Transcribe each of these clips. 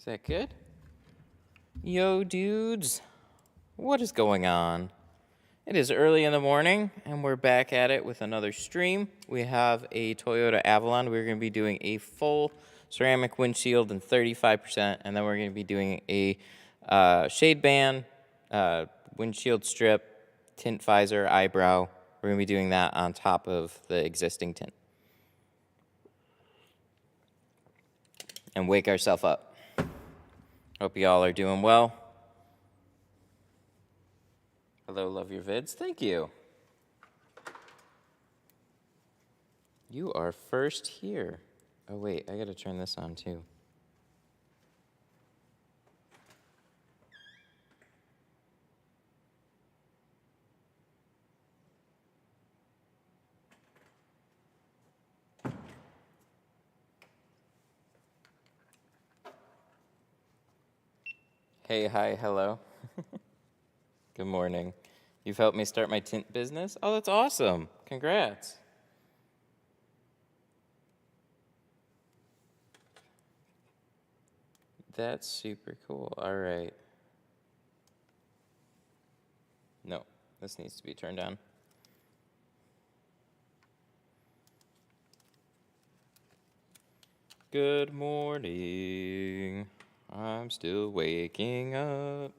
Is that good? Yo, dudes. What is going on? It is early in the morning, and we're back at it with another stream. We have a Toyota Avalon. We're going to be doing a full ceramic windshield and 35%, and then we're going to be doing a shade band, windshield strip, tint visor, eyebrow. We're going to be doing that on top of the existing tint. And wake ourselves up. Hope y'all are doing well. Hello, love your vids. Thank you. You are first here. Oh, wait, I gotta turn this on too. Hey, hi, hello. Good morning. You've helped me start my tint business? Oh, that's awesome. Congrats. That's super cool. All right. No, this needs to be turned on. Good morning. I'm still waking up.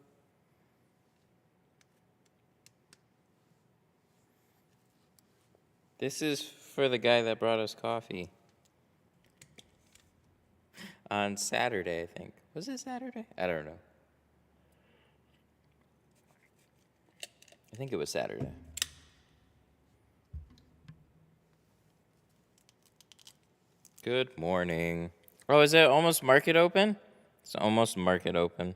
This is for the guy that brought us coffee. On Saturday, I think. Was it Saturday? I don't know. I think it was Saturday. Good morning. Oh, is it almost market open? It's almost market open.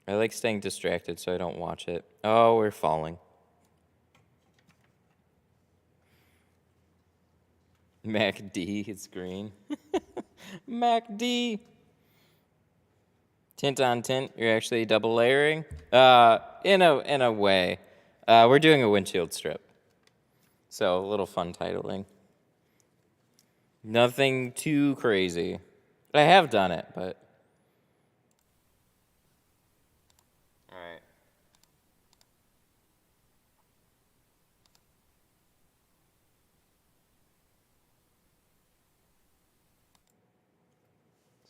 I like staying distracted so I don't watch it. Oh, we're falling. MacD, it's green. MacD. Tint on tint, you're actually double layering? In a way. We're doing a windshield strip. So a little fun titling. Nothing too crazy. I have done it, but... All right.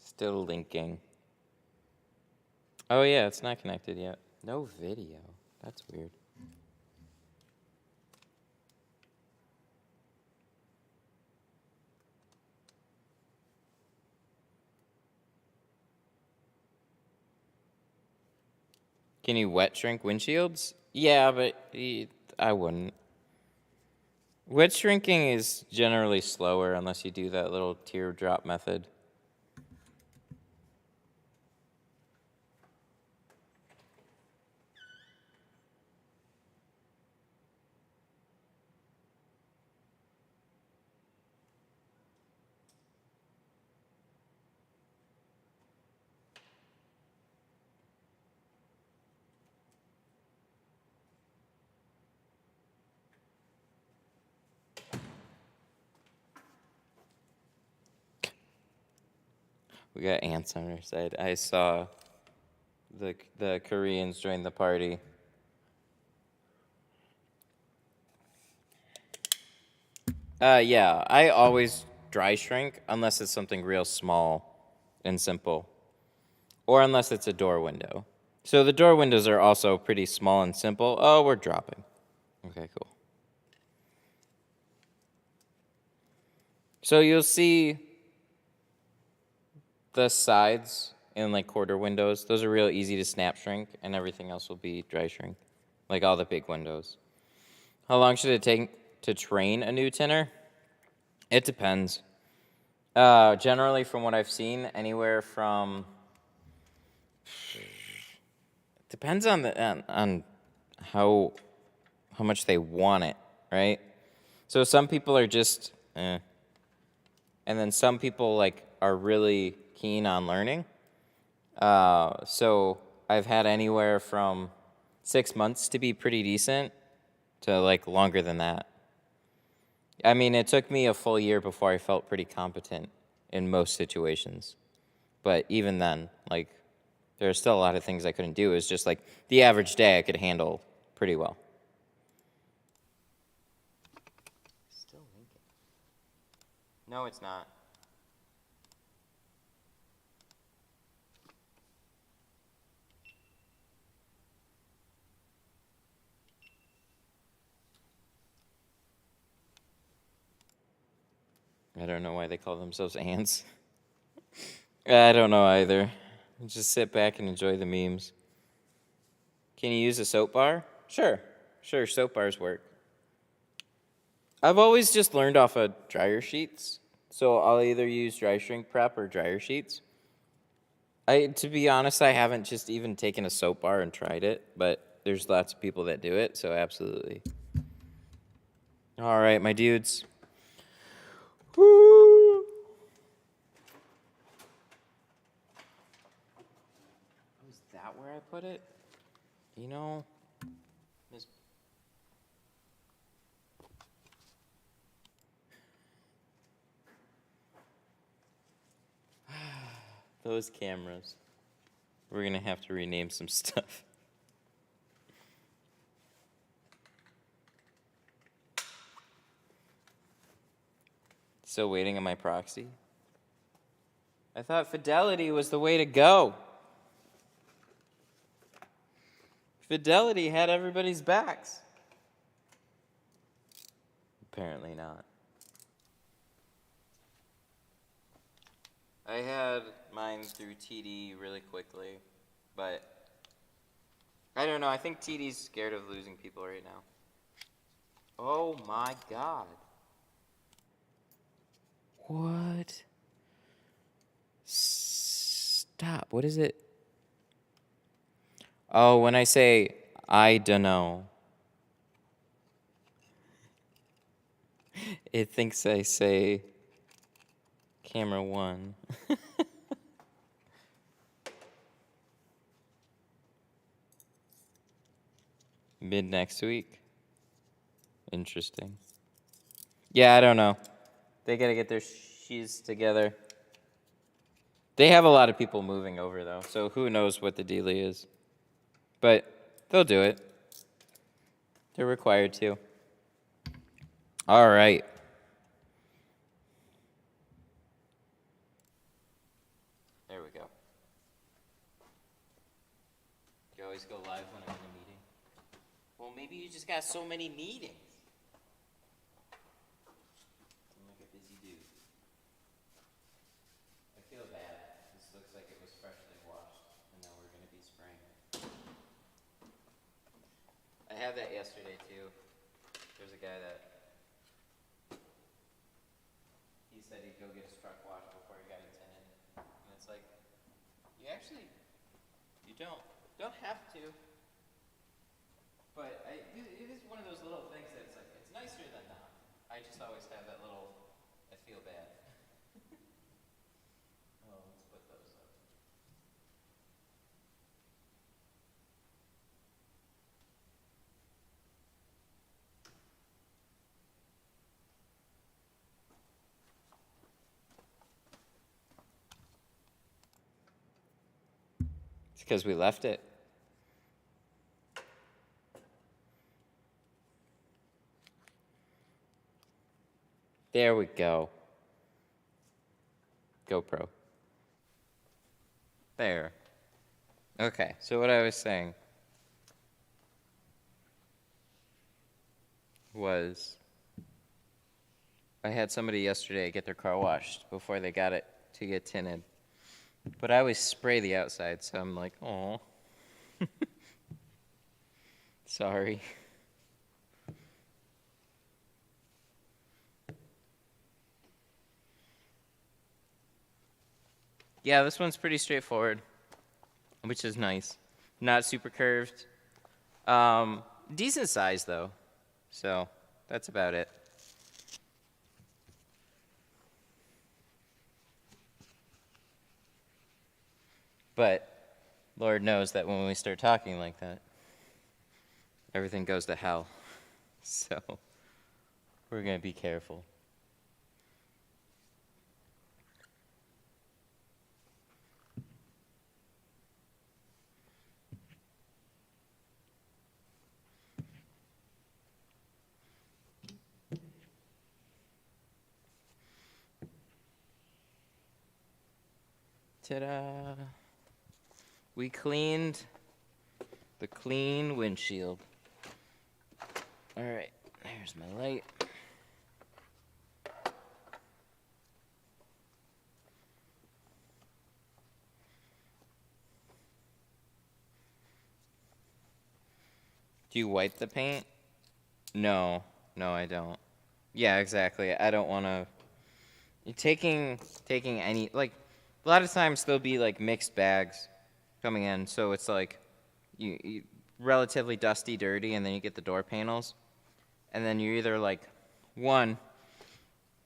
Still linking. Oh yeah, it's not connected yet. No video. That's weird. Can you wet shrink windshields? Yeah, but I wouldn't. Wet shrinking is generally slower unless you do that little teardrop method. We got ants on our side. I saw the Koreans join the party. Yeah, I always dry shrink unless it's something real small and simple. Or unless it's a door window. So the door windows are also pretty small and simple. Oh, we're dropping. Okay, cool. So you'll see the sides in like quarter windows. Those are real easy to snap shrink, and everything else will be dry shrink, like all the big windows. How long should it take to train a new tinner? It depends. Generally, from what I've seen, anywhere from... Depends on on how much they want it, right? So some people are just and then some people like are really keen on learning. So I've had anywhere from 6 months to be pretty decent to like longer than that. I mean, it took me a full year before I felt pretty competent in most situations. But even then, like, there are still a lot of things I couldn't do. It was just like the average day I could handle pretty well. Still linking. No, it's not. I don't know why they call themselves ants. I don't know either. Just sit back and enjoy the memes. Can you use a soap bar? Sure. Sure, soap bars work. I've always just learned off of dryer sheets. So I'll either use dry shrink prep or dryer sheets. To be honest, I haven't just even taken a soap bar and tried it, but there's lots of people that do it, so absolutely. All right, my dudes. Woo! Was that where I put it? You know, Miss. Those cameras. We're going to have to rename some stuff. Still waiting on my proxy. I thought fidelity was the way to go. Fidelity had everybody's backs. Apparently not. I had mine through TD really quickly, but I don't know. I think TD's scared of losing people right now. Oh my God. What? Stop. What is it? Oh, when I say I dunno, it thinks I say camera one. Mid next week. Interesting. Yeah, I don't know. They gotta get their she's together. They have a lot of people moving over though, so who knows what the dealie is. But they'll do it. They're required to. All right. There we go. You always go live when I'm in a meeting. Well, maybe you just got so many meetings. I'm like a busy dude. I feel bad. This looks like it was freshly washed, and now we're going to be spraying it. I had that yesterday, too. There's a guy that he said he'd go get his truck washed before he got it tinted. And it's like, you actually, you don't have to. But it is one of those little things that it's like, it's nicer than not. I just always have that little, I feel bad. Oh, let's put those up. It's because we left it. There we go. GoPro. There. Okay, so what I was saying was I had somebody yesterday get their car washed before they got it to get tinted. But I always spray the outside, so I'm like, oh. Sorry. Yeah, this one's pretty straightforward, which is nice. Not super curved. Decent size, though. So that's about it. But Lord knows that when we start talking like that, everything goes to hell. So we're going to be careful. Ta-da! We cleaned the clean windshield. All right, here's my light. Do you wipe the paint? No, I don't. Yeah, exactly. I don't want to. Taking any, like, a lot of times there'll be like mixed bags coming in, so it's like you relatively dusty, dirty, and then you get the door panels, and then you're either like, one,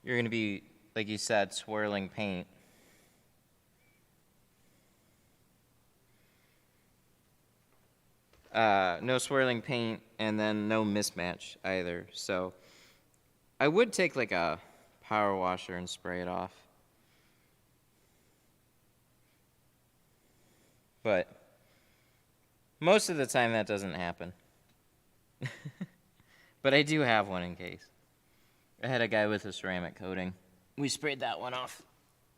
you're gonna be, like you said, swirling paint. No swirling paint, and then no mismatch either. So I would take like a power washer and spray it off. But most of the time that doesn't happen. But I do have one in case. I had a guy with a ceramic coating. We sprayed that one off.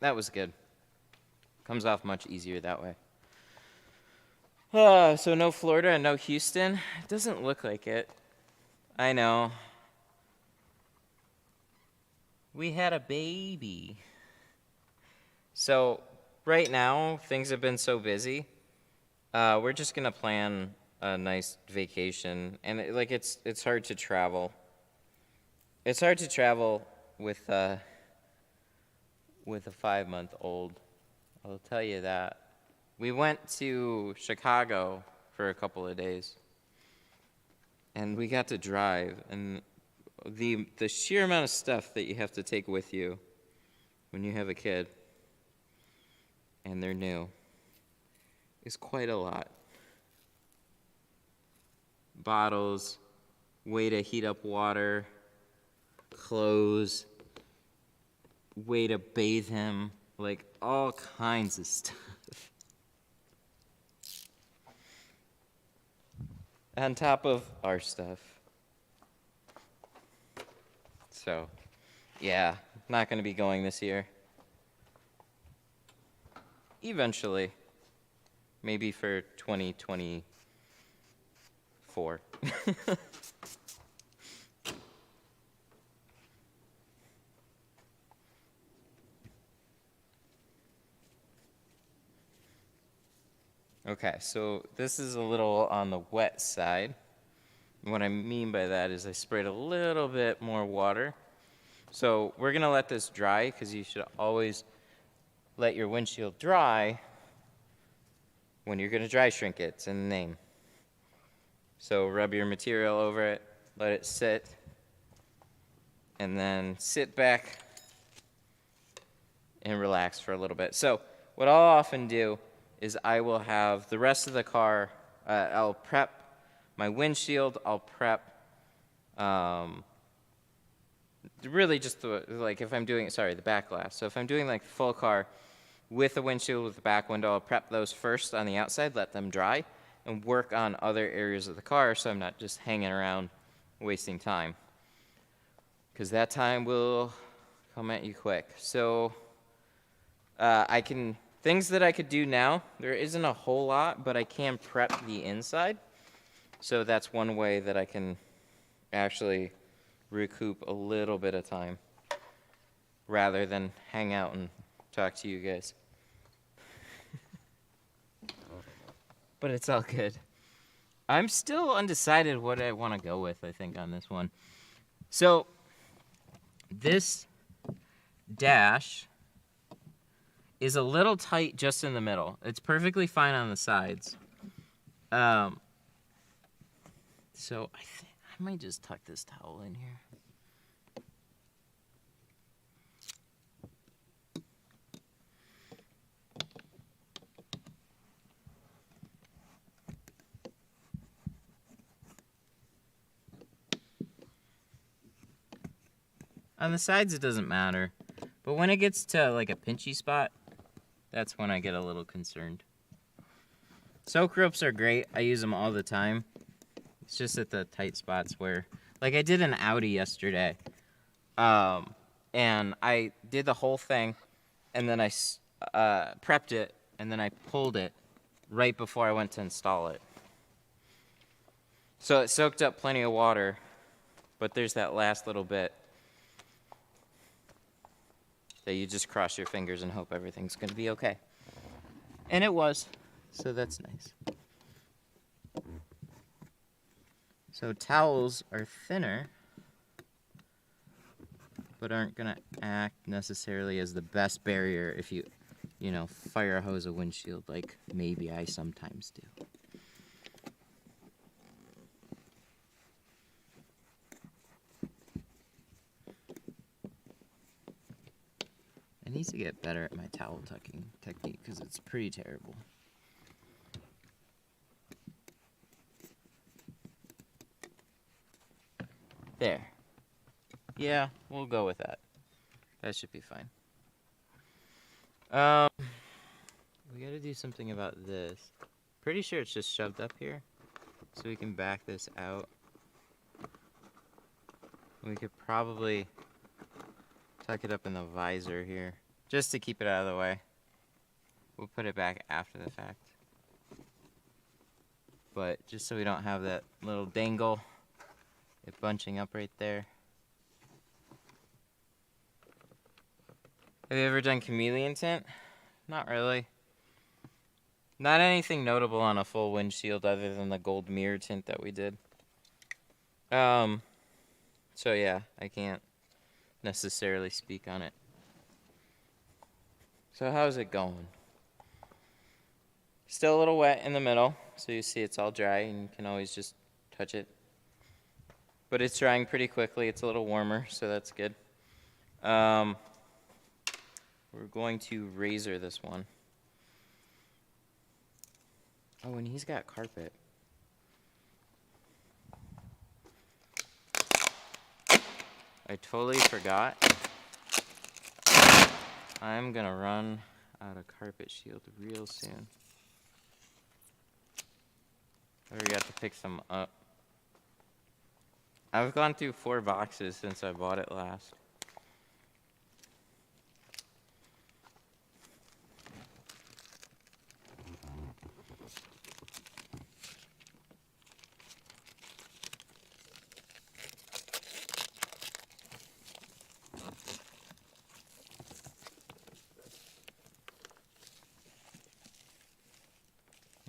That was good. Comes off much easier that way. So no Florida and no Houston. It doesn't look like it. I know. We had a baby. So right now, things have been so busy. We're just gonna plan a nice vacation, and it's hard to travel. It's hard to travel with a 5-month-old. I'll tell you that. We went to Chicago for a couple of days, and we got to drive, and the sheer amount of stuff that you have to take with you when you have a kid and they're new is quite a lot. Bottles, way to heat up water, clothes, way to bathe him, like all kinds of stuff. On top of our stuff. So, yeah, not going to be going this year. Eventually. Maybe for 2024. Okay, so this is a little on the wet side. What I mean by that is I sprayed a little bit more water. So we're going to let this dry because you should always let your windshield dry when you're going to dry shrink it. It's in the name. So rub your material over it, let it sit, and then sit back and relax for a little bit. So what I'll often do is I will have the rest of the car, I'll prep my windshield, I'll prep really just like if I'm doing, the back glass. So if I'm doing like full car with a windshield with the back window, I'll prep those first on the outside, let them dry, and work on other areas of the car so I'm not just hanging around wasting time. Because that time will come at you quick. So things that I could do now, there isn't a whole lot, but I can prep the inside. So that's one way that I can actually recoup a little bit of time rather than hang out and talk to you guys. But it's all good. I'm still undecided what I want to go with, I think, on this one. So this dash is a little tight just in the middle. It's perfectly fine on the sides. So I think I might just tuck this towel in here. On the sides, it doesn't matter. But when it gets to like a pinchy spot, that's when I get a little concerned. Soak ropes are great. I use them all the time. It's just at the tight spots where, like I did an Audi yesterday. And I did the whole thing, and then I prepped it and then I pulled it right before I went to install it. So it soaked up plenty of water, but there's that last little bit that you just cross your fingers and hope everything's going to be okay. And it was, so that's nice. So towels are thinner, but aren't going to act necessarily as the best barrier if you know, fire hose a windshield like maybe I sometimes do. I need to get better at my towel tucking technique because it's pretty terrible. There. Yeah, we'll go with that. That should be fine. We gotta do something about this. Pretty sure it's just shoved up here, so we can back this out. We could probably tuck it up in the visor here, just to keep it out of the way. We'll put it back after the fact. But just so we don't have that little dangle, it bunching up right there. Have you ever done chameleon tint? Not really. Not anything notable on a full windshield other than the gold mirror tint that we did. So yeah, I can't necessarily speak on it. So how's it going? Still a little wet in the middle, so you see it's all dry and you can always just touch it. But it's drying pretty quickly. It's a little warmer, so that's good. We're going to razor this one. Oh, and he's got carpet. I totally forgot. I'm gonna run out of carpet shield real soon. I forgot to pick some up. I've gone through 4 boxes since I bought it last.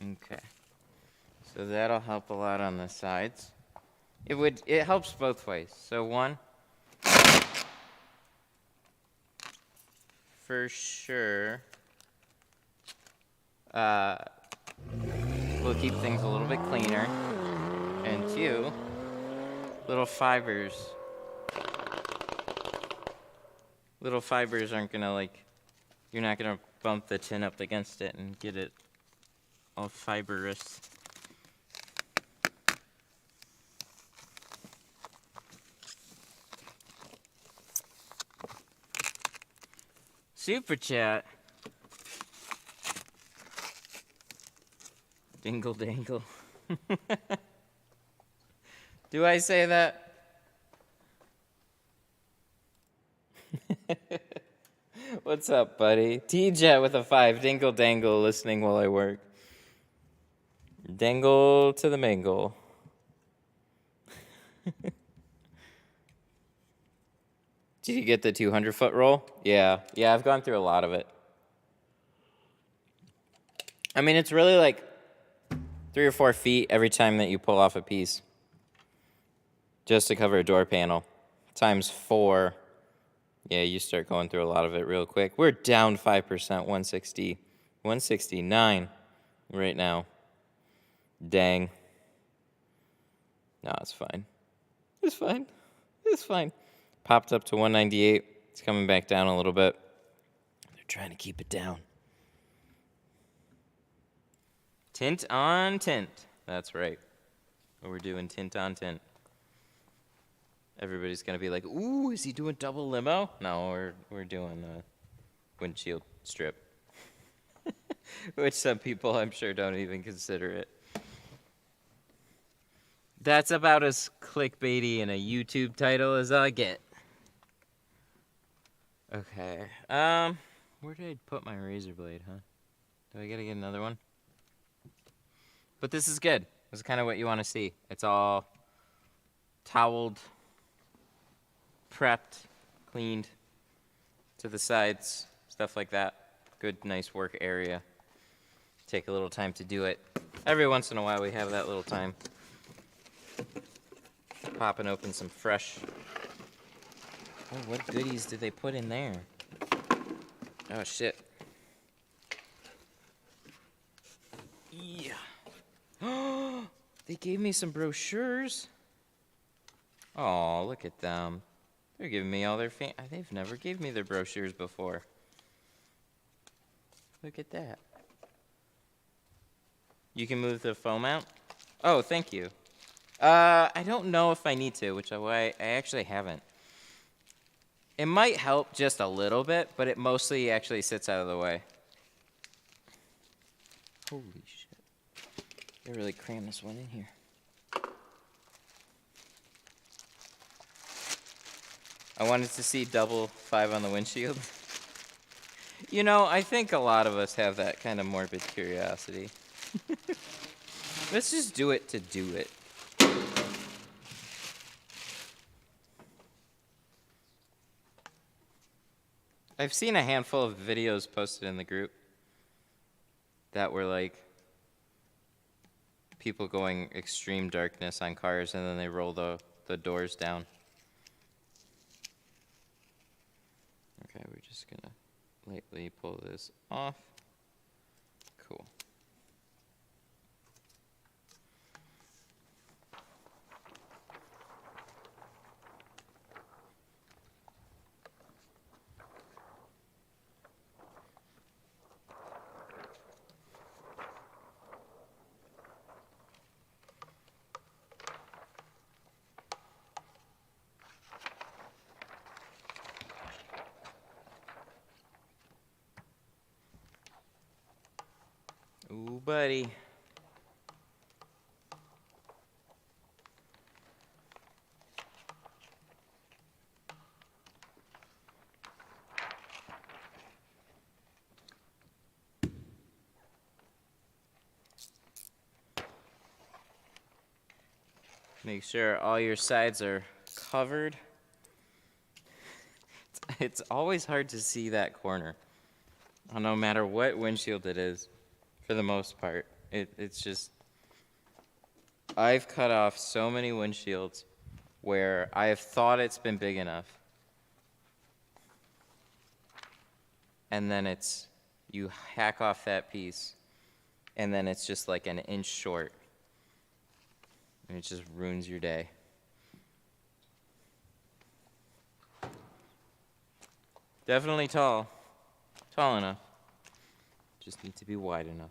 Okay, so that'll help a lot on the sides. It helps both ways. So one, for sure, will keep things a little bit cleaner. And 2, little fibers aren't gonna you're not gonna bump the tin up against it and get it all fibrous. Super chat. Dingle dangle. Do I say that? What's up, buddy? T-Jet with a 5. Dingle dangle, listening while I work. Dangle to the mangle. Did you get the 200-foot roll? Yeah, I've gone through a lot of it. I mean, it's really like 3 or 4 feet every time that you pull off a piece. Just to cover a door panel. Times 4. Yeah, you start going through a lot of it real quick. We're down 5%, 169 right now. Dang. No, it's fine. It's fine. It's fine. Popped up to 198. It's coming back down a little bit. They're trying to keep it down. Tint on tint. That's right. We're doing tint on tint. Everybody's going to be like, ooh, is he doing double limo? No, we're doing a windshield strip. Which some people, I'm sure, don't even consider it. That's about as clickbaity in a YouTube title as I get. Okay. Where did I put my razor blade, huh? Do I gotta get another one? But this is good. This is kind of what you want to see. It's all toweled, prepped, cleaned to the sides, stuff like that. Good, nice work area. Take a little time to do it. Every once in a while we have that little time. Popping open some fresh. Oh, what goodies did they put in there? Oh, shit. Yeah. They gave me some brochures. Oh, look at them. They're giving me all their they've never gave me their brochures before. Look at that. You can move the foam out? Oh, thank you. I don't know if I need to, which I actually haven't. It might help just a little bit, but it mostly actually sits out of the way. Holy shit. They really crammed this one in here. I wanted to see double 5 on the windshield. You know, I think a lot of us have that kind of morbid curiosity. Let's just do it to do it. I've seen a handful of videos posted in the group that were like people going extreme darkness on cars and then they roll the doors down. Okay, we're just gonna lightly pull this off. Cool. Ooh, buddy. Make sure all your sides are covered. It's always hard to see that corner, no matter what windshield it is, for the most part. It's just, I've cut off so many windshields where I have thought it's been big enough, and then you hack off that piece, and then it's just like an inch short, and it just ruins your day. Definitely tall enough. Just need to be wide enough.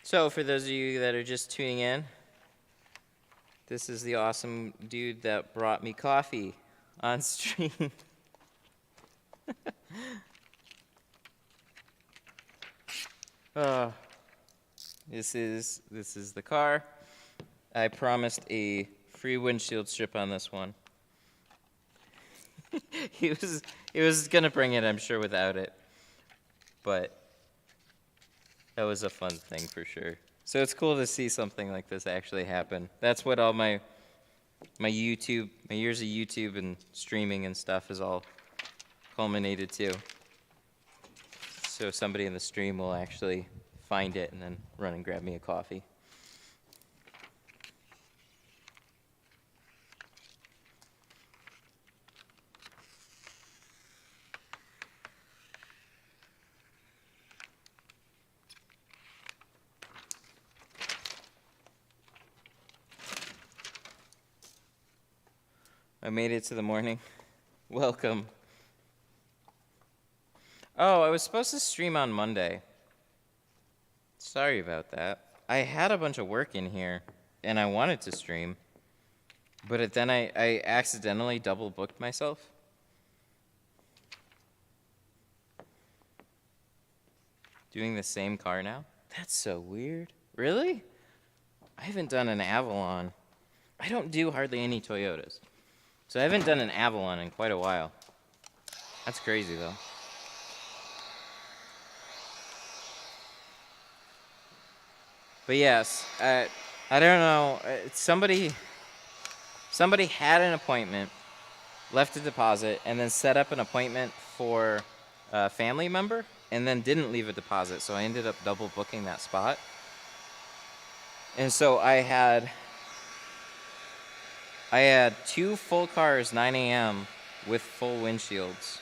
So for those of you that are just tuning in, this is the awesome dude that brought me coffee on stream. This is the car. I promised a free windshield strip on this one. he was gonna bring it, I'm sure, without it, but that was a fun thing for sure. So it's cool to see something like this actually happen. That's what all my years of YouTube and streaming and stuff is all culminated to. So somebody in the stream will actually find it and then run and grab me a coffee. I made it to the morning. Welcome. Oh, I was supposed to stream on Monday. Sorry about that. I had a bunch of work in here, and I wanted to stream, but then I accidentally double booked myself. Doing the same car now? That's so weird. Really? I haven't done an Avalon I don't do hardly any Toyotas. So I haven't done an Avalon in quite a while. That's crazy, though. But yes, I don't know. Somebody had an appointment, left a deposit, and then set up an appointment for a family member, and then didn't leave a deposit. So I ended up double booking that spot. And so I had 2 full cars, 9 a.m. with full windshields.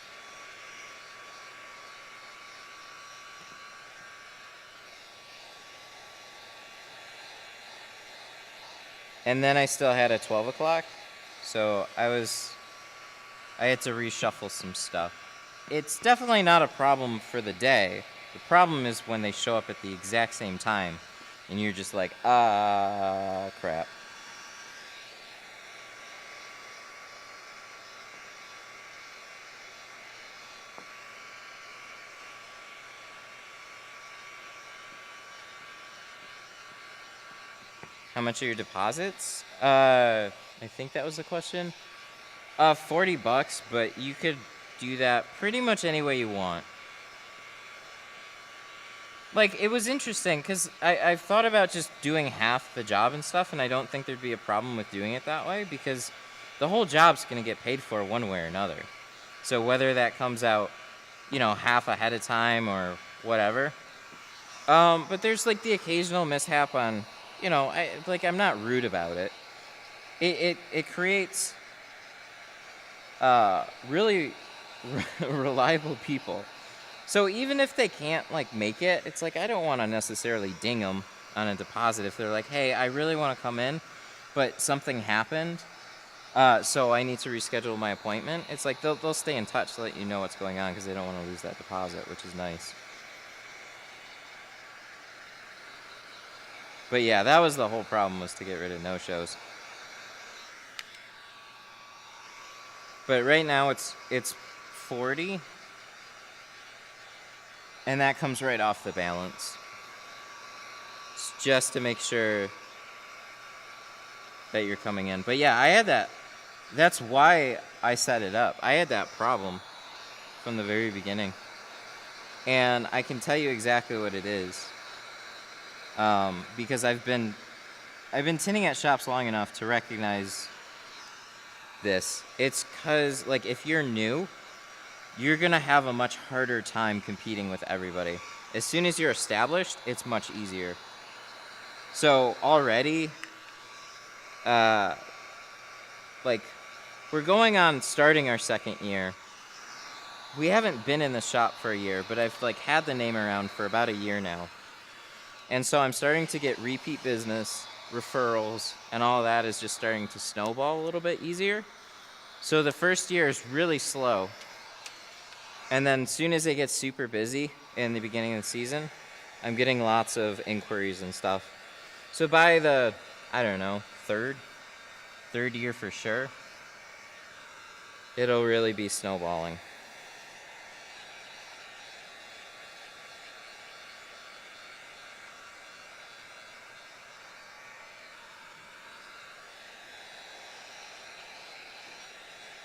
And then I still had a 12 o'clock, so I had to reshuffle some stuff. It's definitely not a problem for the day. The problem is when they show up at the exact same time, and you're just like, crap. How much are your deposits? I think that was the question. $40, but you could do that pretty much any way you want. Like, it was interesting, because I've thought about just doing half the job and stuff, and I don't think thered be a problem with doing it that way, because the whole job's going to get paid for one way or another. So whether that comes out, half ahead of time or whatever. But there's, like, the occasional mishap on, I'm not rude about it. It creates really reliable people. So even if they can't, make it, it's like, I don't want to necessarily ding them on a deposit if they're like, hey, I really want to come in, but something happened, so I need to reschedule my appointment. It's like they'll stay in touch to let you know what's going on because they don't want to lose that deposit, which is nice. But yeah, that was the whole problem, was to get rid of no-shows. But right now it's 40. And that comes right off the balance. It's just to make sure that you're coming in. But yeah, I had that. That's why I set it up. I had that problem from the very beginning. And I can tell you exactly what it is. Because I've been tinting at shops long enough to recognize this. It's because, if you're new, you're going to have a much harder time competing with everybody. As soon as you're established, it's much easier. So already, we're going on starting our second year. We haven't been in the shop for a year, but I've had the name around for about a year now. And so I'm starting to get repeat business, referrals, and all that is just starting to snowball a little bit easier. So the first year is really slow. And then as soon as it gets super busy in the beginning of the season, I'm getting lots of inquiries and stuff. So by the, third year for sure, it'll really be snowballing.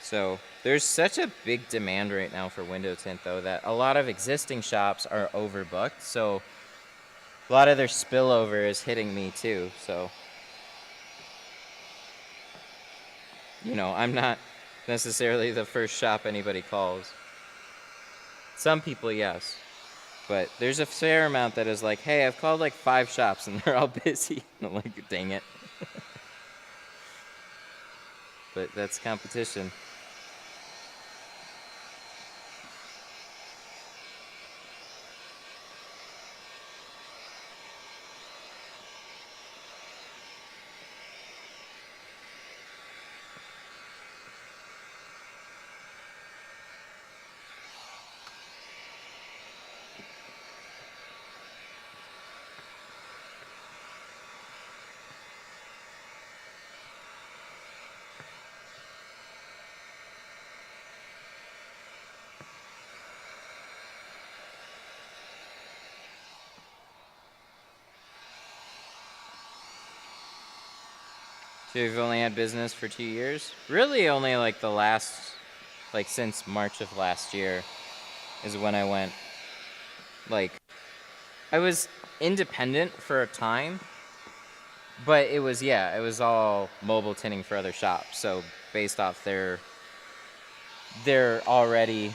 So there's such a big demand right now for window tint, though, that a lot of existing shops are overbooked. So a lot of their spillover is hitting me too. So, I'm not necessarily the first shop anybody calls. Some people, yes. But there's a fair amount that is like, hey, I've called 5 shops and they're all busy. I'm like, dang it. But that's competition. So you've only had business for 2 years? Really only like the last, like since March of last year is when I went, like, I was independent for a time, but it was, yeah, it was all mobile tinting for other shops. So based off their already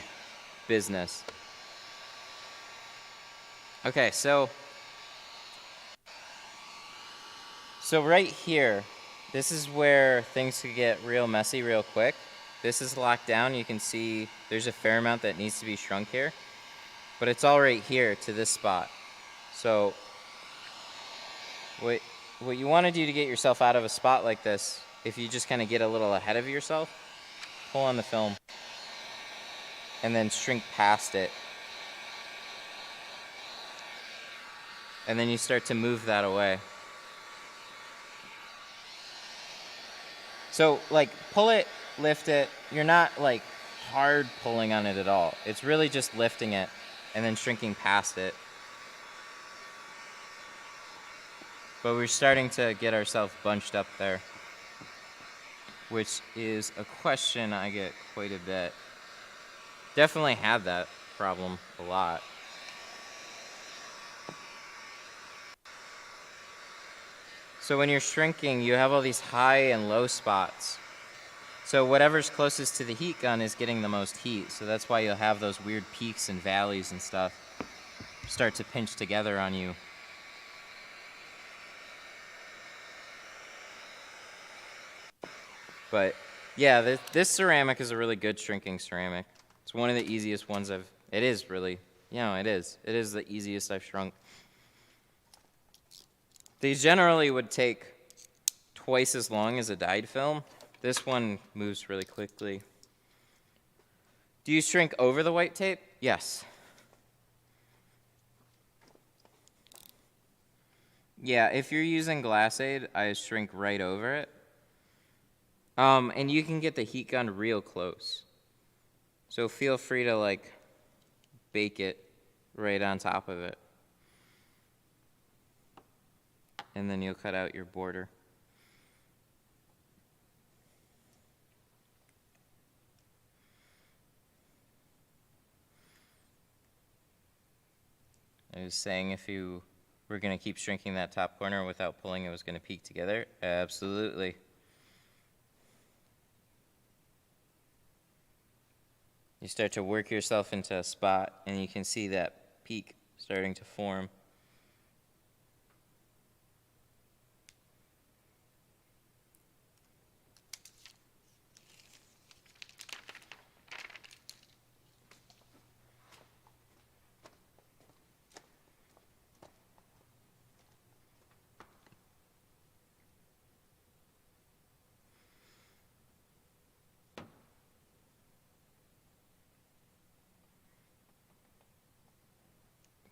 business. Okay, so right here, this is where things could get real messy real quick. This is locked down. You can see there's a fair amount that needs to be shrunk here, but it's all right here to this spot. So what you want to do to get yourself out of a spot like this, if you just kind of get a little ahead of yourself, pull on the film and then shrink past it. And then you start to move that away. So like pull it, lift it. You're not like hard pulling on it at all. It's really just lifting it and then shrinking past it. But we're starting to get ourselves bunched up there, which is a question I get quite a bit. Definitely had that problem a lot. So when you're shrinking, you have all these high and low spots. So whatever's closest to the heat gun is getting the most heat. So that's why you'll have those weird peaks and valleys and stuff start to pinch together on you. But yeah, this ceramic is a really good shrinking ceramic. It's one of the easiest ones it is really, it is. It is the easiest I've shrunk. These generally would take twice as long as a dyed film. This one moves really quickly. Do you shrink over the white tape? Yes. Yeah, if you're using Glass Aid, I shrink right over it. And you can get the heat gun real close. So feel free to like bake it right on top of it. And then you'll cut out your border. I was saying if you were going to keep shrinking that top corner without pulling, it was going to peak together. Absolutely. You start to work yourself into a spot, and you can see that peak starting to form.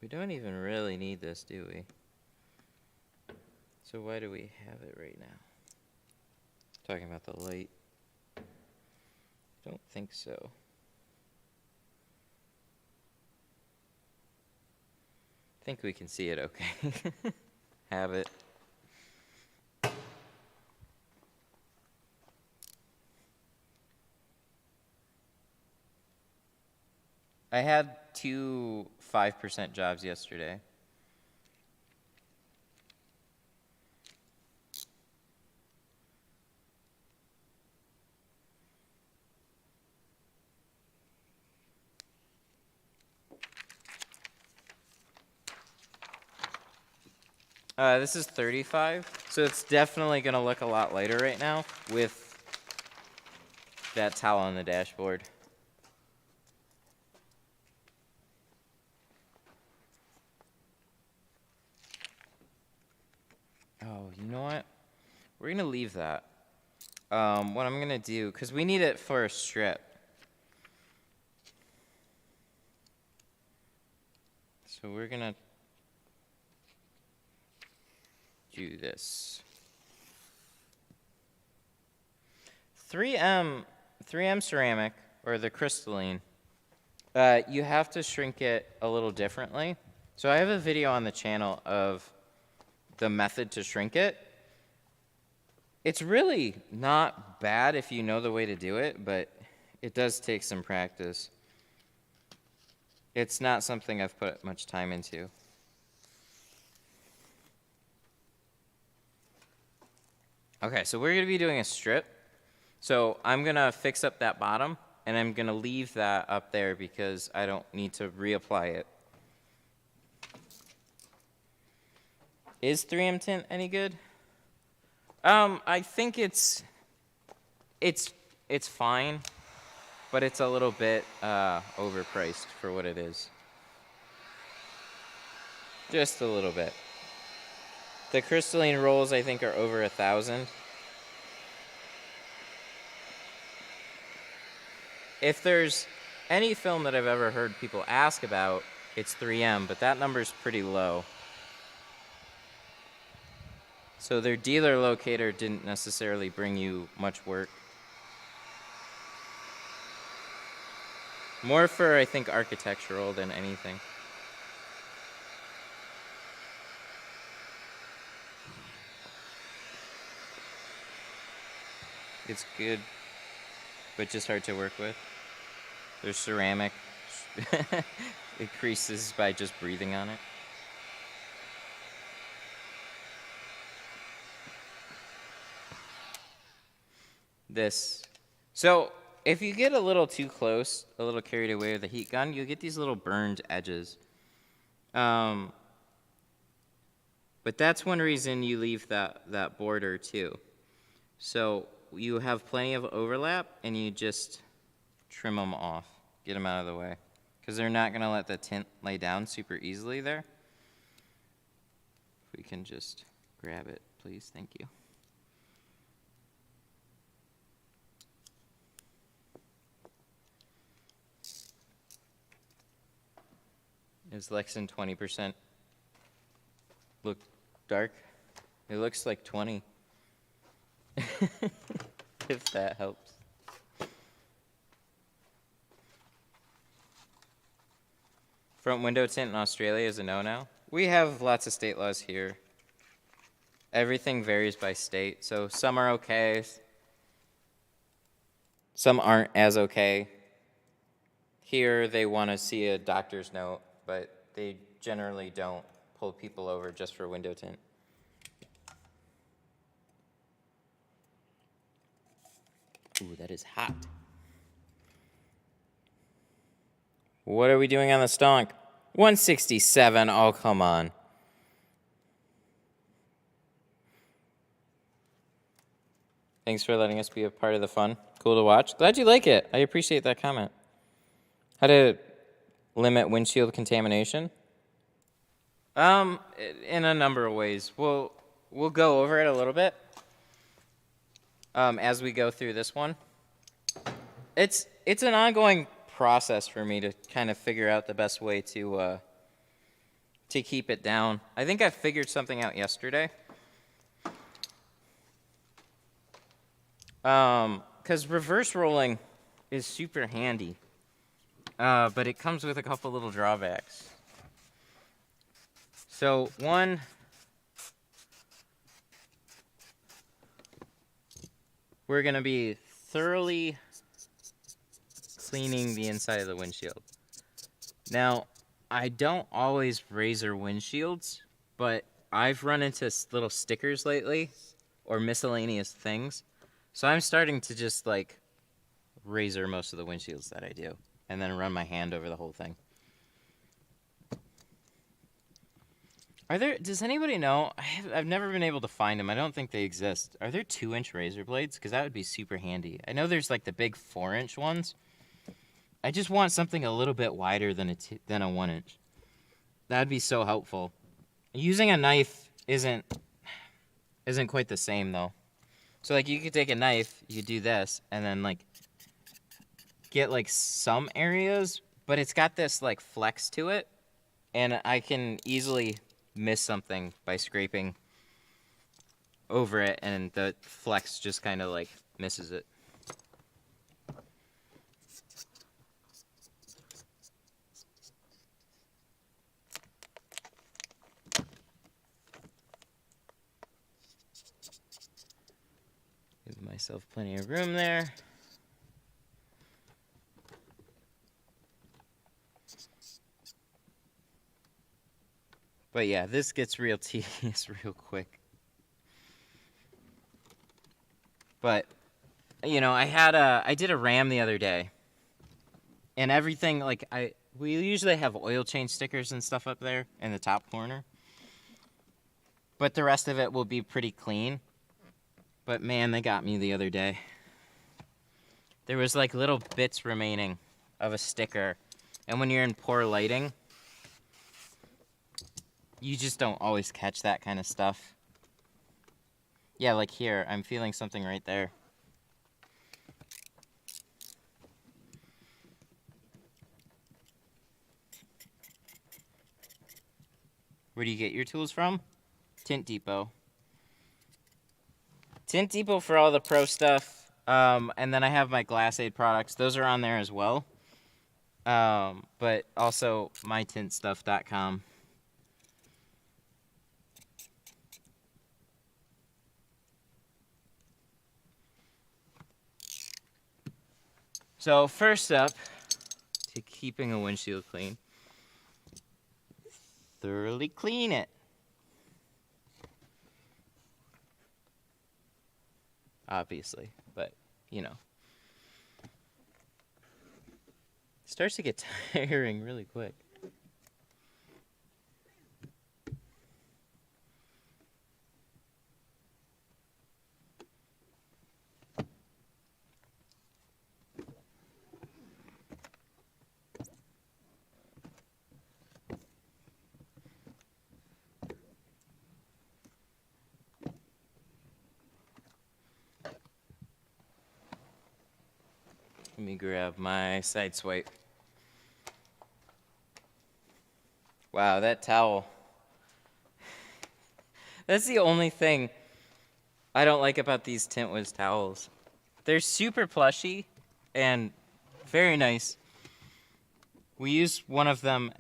We don't even really need this, do we? So why do we have it right now? Talking about the light. Don't think so. Think we can see it okay. Have it. I had 2 5% jobs yesterday. This is 35, so it's definitely going to look a lot lighter right now with that towel on the dashboard. Oh, you know what? We're going to leave that. What I'm going to do, because we need it for a strip. So we're going to do this. 3M ceramic, or the crystalline, you have to shrink it a little differently. So I have a video on the channel of the method to shrink it. It's really not bad if you know the way to do it, but it does take some practice. It's not something I've put much time into. Okay, so we're going to be doing a strip. So I'm going to fix up that bottom, and I'm going to leave that up there because I don't need to reapply it. Is 3M tint any good? I think it's fine, but it's a little bit overpriced for what it is. Just a little bit. The crystalline rolls, I think, are over 1,000. If there's any film that I've ever heard people ask about, it's 3M, but that number's pretty low. So their dealer locator didn't necessarily bring you much work. More for, I think, architectural than anything. It's good, but just hard to work with. There's ceramic. It creases by just breathing on it. This. So if you get a little too close, a little carried away with the heat gun, you'll get these little burned edges. But that's one reason you leave that border too. So you have plenty of overlap, and you just trim them off, get them out of the way, because they're not going to let the tint lay down super easily there. If we can just grab it, please, thank you. Is Lexan 20% look dark? It looks like 20. If that helps. Front window tint in Australia is a no-no. We have lots of state laws here. Everything varies by state, so some are okay. Some aren't as okay. Here they want to see a doctor's note, but they generally don't pull people over just for window tint. Ooh, that is hot. What are we doing on the stonk? 167, oh, come on. Thanks for letting us be a part of the fun. Cool to watch. Glad you like it. I appreciate that comment. How to limit windshield contamination? In a number of ways. We'll go over it a little bit as we go through this one. It's an ongoing process for me to kind of figure out the best way to keep it down. I think I figured something out yesterday. Because reverse rolling is super handy, but it comes with a couple little drawbacks. So one, we're going to be thoroughly cleaning the inside of the windshield. Now, I don't always razor windshields, but I've run into little stickers lately or miscellaneous things. So I'm starting to just like razor most of the windshields that I do and then run my hand over the whole thing. Does anybody know? I've never been able to find them. I don't think they exist. Are there 2-inch razor blades? Because that would be super handy. I know there's like the big 4-inch ones. I just want something a little bit wider than a 1-inch. That'd be so helpful. Using a knife isn't quite the same though. So like you could take a knife, you could do this, and then like get like some areas, but it's got this like flex to it, and I can easily miss something by scraping over it, and the flex just kind of like misses it. Still have plenty of room there. But yeah, this gets real tedious real quick. But, you know, I did a ram the other day. And everything, like, we usually have oil change stickers and stuff up there in the top corner. But the rest of it will be pretty clean. But man, they got me the other day. There was like little bits remaining of a sticker. And when you're in poor lighting, you just don't always catch that kind of stuff. Yeah, like here, I'm feeling something right there. Where do you get your tools from? Tint Depot. Tint Depot for all the pro stuff. And then I have my Glass Aid products. Those are on there as well. But also mytintstuff.com. So first up, to keeping a windshield clean, thoroughly clean it. Obviously, but you know. It starts to get tiring really quick. Let me grab my side swipe. Wow, that towel. That's the only thing I don't like about these Tint Wiz towels. They're super plushy and very nice. We use one of them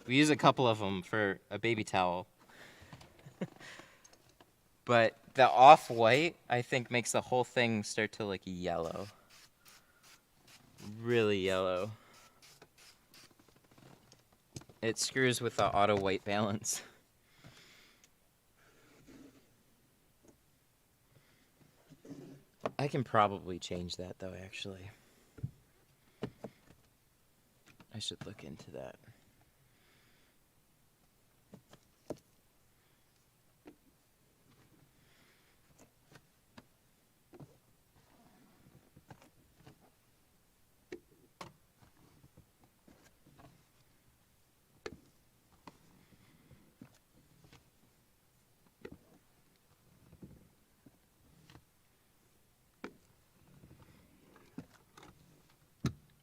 we use a couple of them for a baby towel. But the off-white, I think, makes the whole thing start to look yellow. Really yellow. It screws with the auto white balance. I can probably change that though, actually. I should look into that.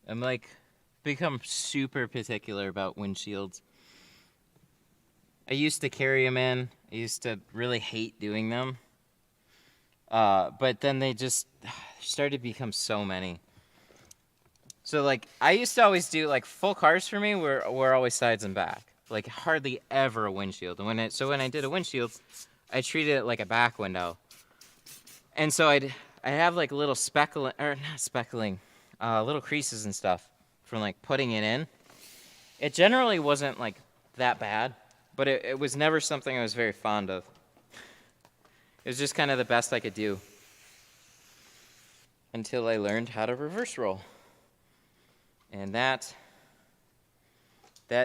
I'm like become super particular about windshields. I used to carry them in. I used to really hate doing them. But then they just started to become so many. So like I used to always do like full cars for me were always sides and back. Like hardly ever a windshield. And when I did a windshield, I treated it like a back window. And so I'd have like little little creases and stuff from like putting it in. It generally wasn't like that bad, but it was never something I was very fond of. It was just kind of the best I could do until I learned how to reverse roll. And that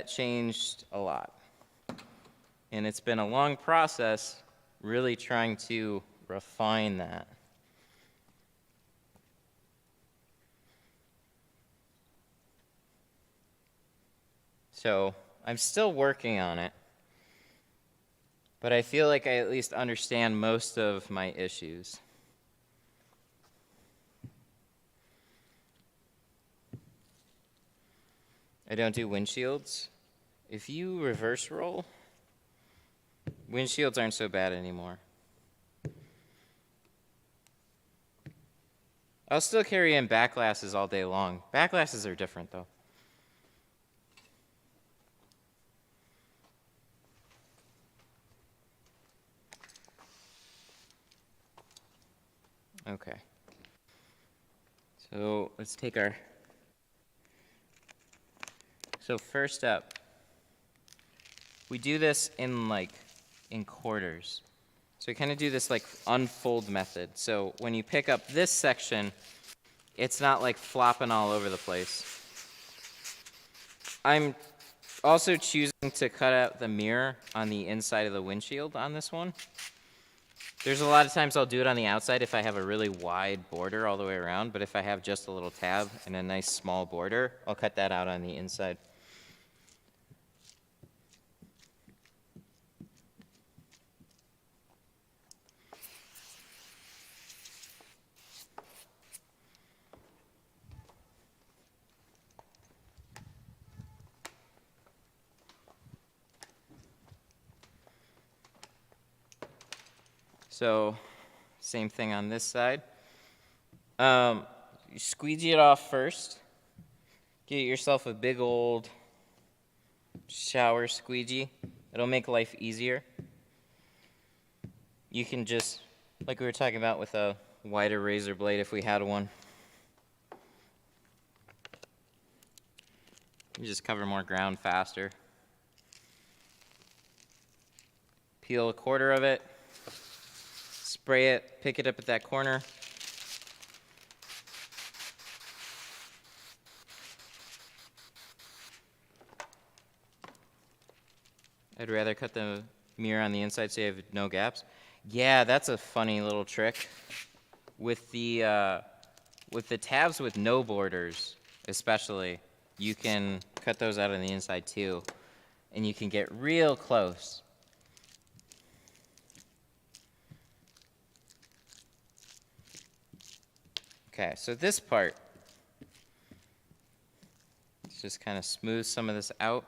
changed a lot. And it's been a long process really trying to refine that. So I'm still working on it, but I feel like I at least understand most of my issues. I don't do windshields. If you reverse roll, windshields aren't so bad anymore. I'll still carry in back glasses all day long. Back glasses are different though. Okay. So let's take our... So first up, we do this in quarters. So we kind of do this like unfold method. So when you pick up this section, it's not like flopping all over the place. I'm also choosing to cut out the mirror on the inside of the windshield on this one. There's a lot of times I'll do it on the outside if I have a really wide border all the way around, but if I have just a little tab and a nice small border, I'll cut that out on the inside. So, same thing on this side. You squeegee it off first. Get yourself a big old shower squeegee. It'll make life easier. You can just, like we were talking about with a wider razor blade if we had one. You just cover more ground faster. Peel a quarter of it. Spray it, pick it up at that corner. I'd rather cut the mirror on the inside so you have no gaps. Yeah, that's a funny little trick. With the tabs with no borders, especially, you can cut those out on the inside too, and you can get real close. Okay, so this part, let's just kind of smooth some of this out.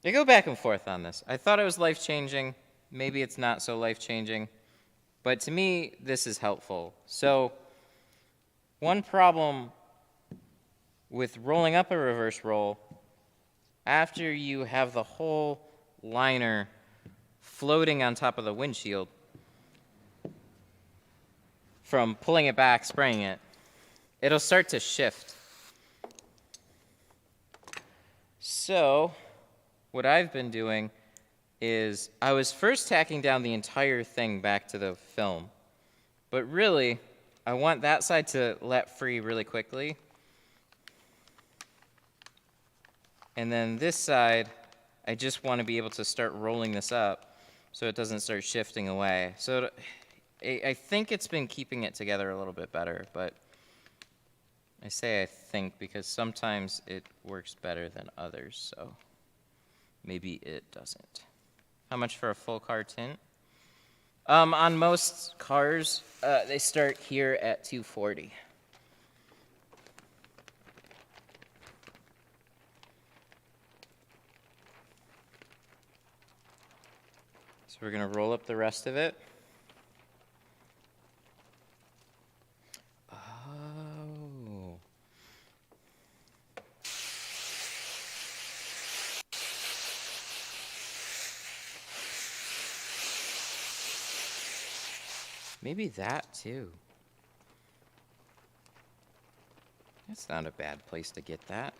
I go back and forth on this. I thought it was life-changing. Maybe it's not so life-changing. But to me, this is helpful. So one problem with rolling up a reverse roll, after you have the whole liner floating on top of the windshield, from pulling it back, spraying it, it'll start to shift. So what I've been doing is I was first tacking down the entire thing back to the film, but really I want that side to let free really quickly, and then this side I just want to be able to start rolling this up so it doesn't start shifting away. So I think it's been keeping it together a little bit better, but I say I think because sometimes it works better than others, so maybe it doesn't. How much for a full car tint? On most cars, they start here at $240. So we're going to roll up the rest of it. Oh. Maybe that too. That's not a bad place to get that.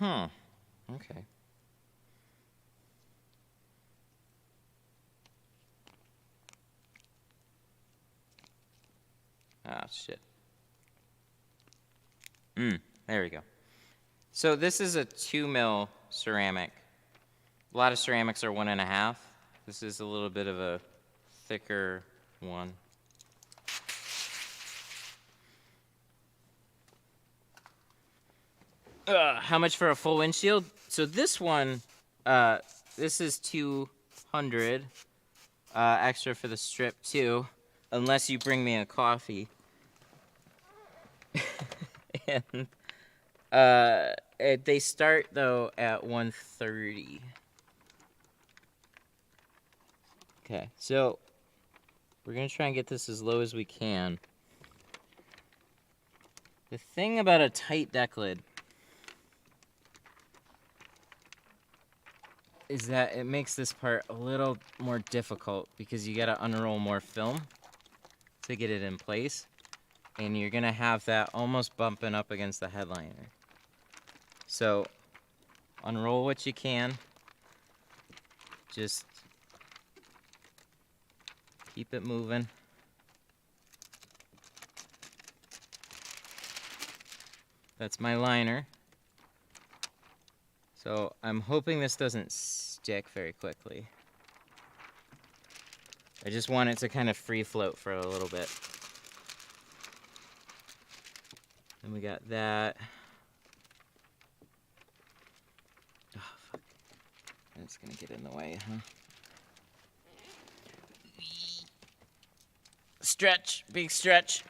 Okay. Ah, shit. There we go. So this is a 2 mil ceramic. A lot of ceramics are 1.5. This is a little bit of a thicker one. How much for a full windshield? So this one, this is 200. Extra for the strip too, unless you bring me a coffee. And they start though at 130. Okay, so we're gonna try and get this as low as we can. The thing about a tight deck lid is that it makes this part a little more difficult because you gotta unroll more film. to get it in place. And you're gonna have that almost bumping up against the headliner. So unroll what you can. Just keep it moving. That's my liner. So I'm hoping this doesn't stick very quickly. I just want it to kind of free float for a little bit. And we got that. Oh, fuck. It's gonna get in the way, huh? Stretch, big stretch.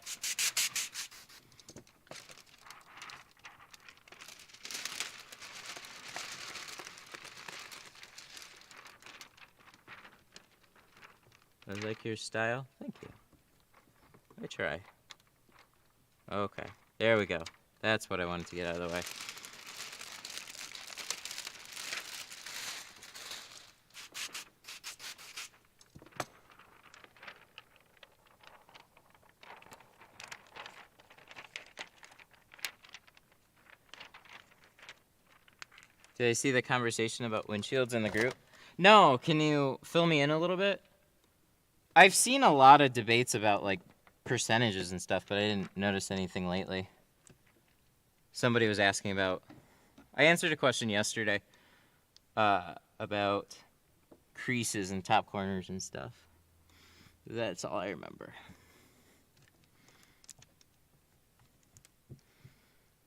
I like your style. Thank you. I try. Okay, there we go. That's what I wanted to get out of the way. Did I see the conversation about windshields in the group? No, can you fill me in a little bit? I've seen a lot of debates about like percentages and stuff, but I didn't notice anything lately. Somebody was asking about, I answered a question yesterday about creases and top corners and stuff. That's all I remember.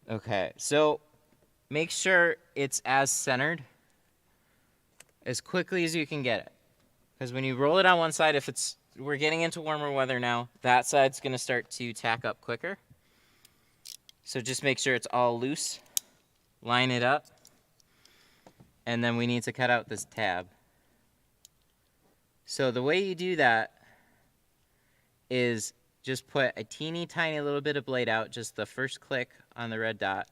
Okay, so make sure it's as centered as quickly as you can get it. Because when you roll it on one side, we're getting into warmer weather now, that side's gonna start to tack up quicker. So just make sure it's all loose, line it up, and then we need to cut out this tab. So the way you do that is just put a teeny tiny little bit of blade out, just the first click on the red dot.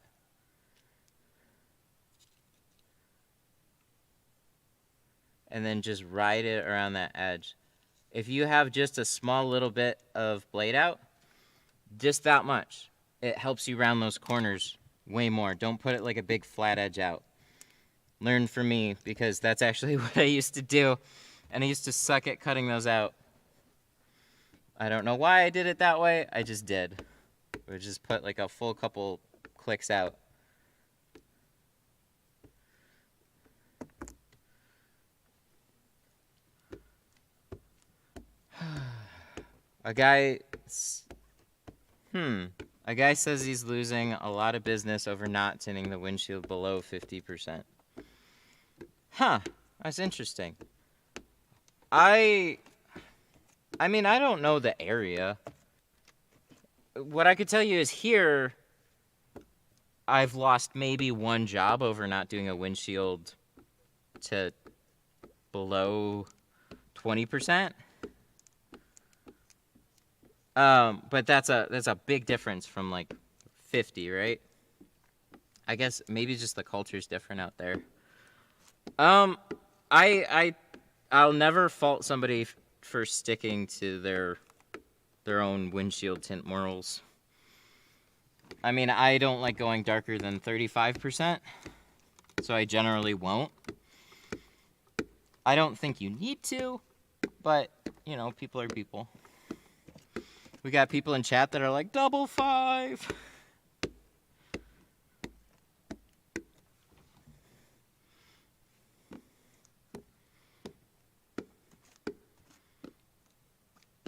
And then just ride it around that edge. If you have just a small little bit of blade out, just that much, it helps you round those corners way more. Don't put it like a big flat edge out. Learn from me, because that's actually what I used to do, and I used to suck at cutting those out. I don't know why I did it that way, I just did. I would just put like a full couple clicks out. A guy says he's losing a lot of business over not tinting the windshield below 50%. Huh, that's interesting. I mean, I don't know the area. What I could tell you is here, I've lost maybe one job over not doing a windshield to below 20%. But that's a big difference from like 50, right? I guess maybe just the culture's different out there. I'll never fault somebody for sticking to their own windshield tint morals. I mean, I don't like going darker than 35%, so I generally won't. I don't think you need to, but, you know, people are people. We got people in chat that are like, 5.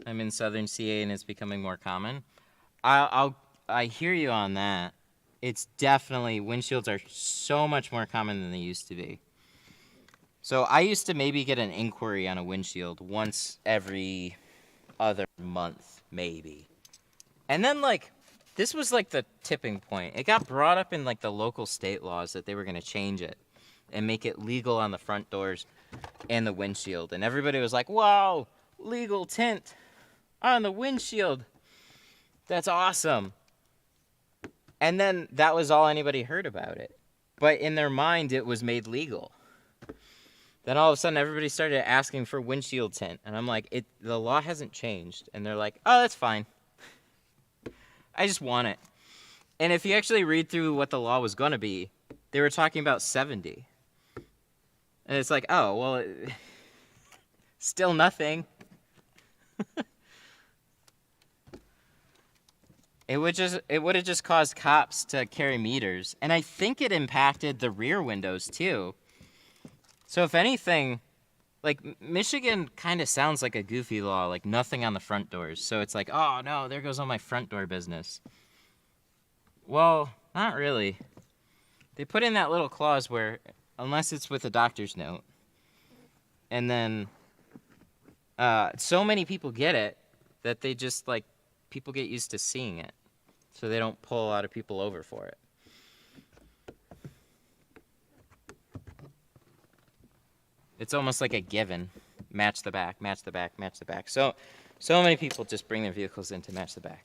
I'm in southern CA and it's becoming more common. I hear you on that. It's definitely, windshields are so much more common than they used to be. So I used to maybe get an inquiry on a windshield once every other month, maybe. And then, like, this was like the tipping point. It got brought up in like the local state laws that they were gonna change it and make it legal on the front doors and the windshield. And everybody was like, wow, legal tint on the windshield. That's awesome. And then that was all anybody heard about it. But in their mind, it was made legal. Then all of a sudden, everybody started asking for windshield tint. And I'm like, the law hasn't changed. And they're like, oh, that's fine. I just want it. And if you actually read through what the law was going to be, they were talking about 70. And it's like, oh, well, still nothing. It would have just caused cops to carry meters. And I think it impacted the rear windows too. So if anything, like Michigan kind of sounds like a goofy law, like nothing on the front doors. So it's like, oh no, there goes all my front door business. Well, not really. They put in that little clause where, unless it's with a doctor's note, and then so many people get it that they just, like, people get used to seeing it. So they don't pull a lot of people over for it. It's almost like a given. Match the back, match the back, match the back. So many people just bring their vehicles in to match the back.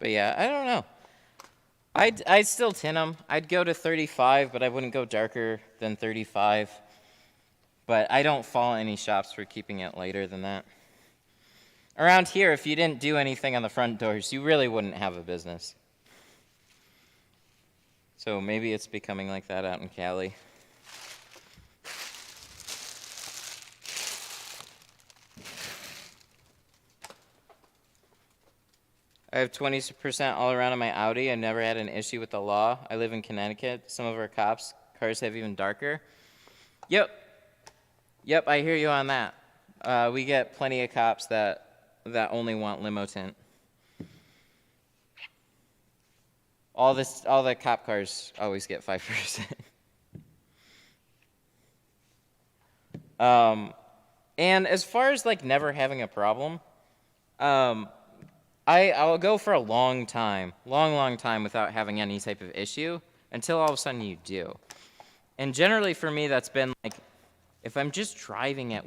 But yeah, I don't know. I'd still tint them. I'd go to 35, but I wouldn't go darker than 35. But I don't fault any shops for keeping it lighter than that. Around here, if you didn't do anything on the front doors, you really wouldn't have a business. So maybe it's becoming like that out in Cali. I have 20% all around on my Audi. I never had an issue with the law. I live in Connecticut. Some of our cops' cars have even darker. Yep, I hear you on that. We get plenty of cops that only want limo tint. All the cop cars always get 5%. And as far as like never having a problem, I'll go for a long time without having any type of issue until all of a sudden you do. And generally for me, that's been like, if I'm just driving at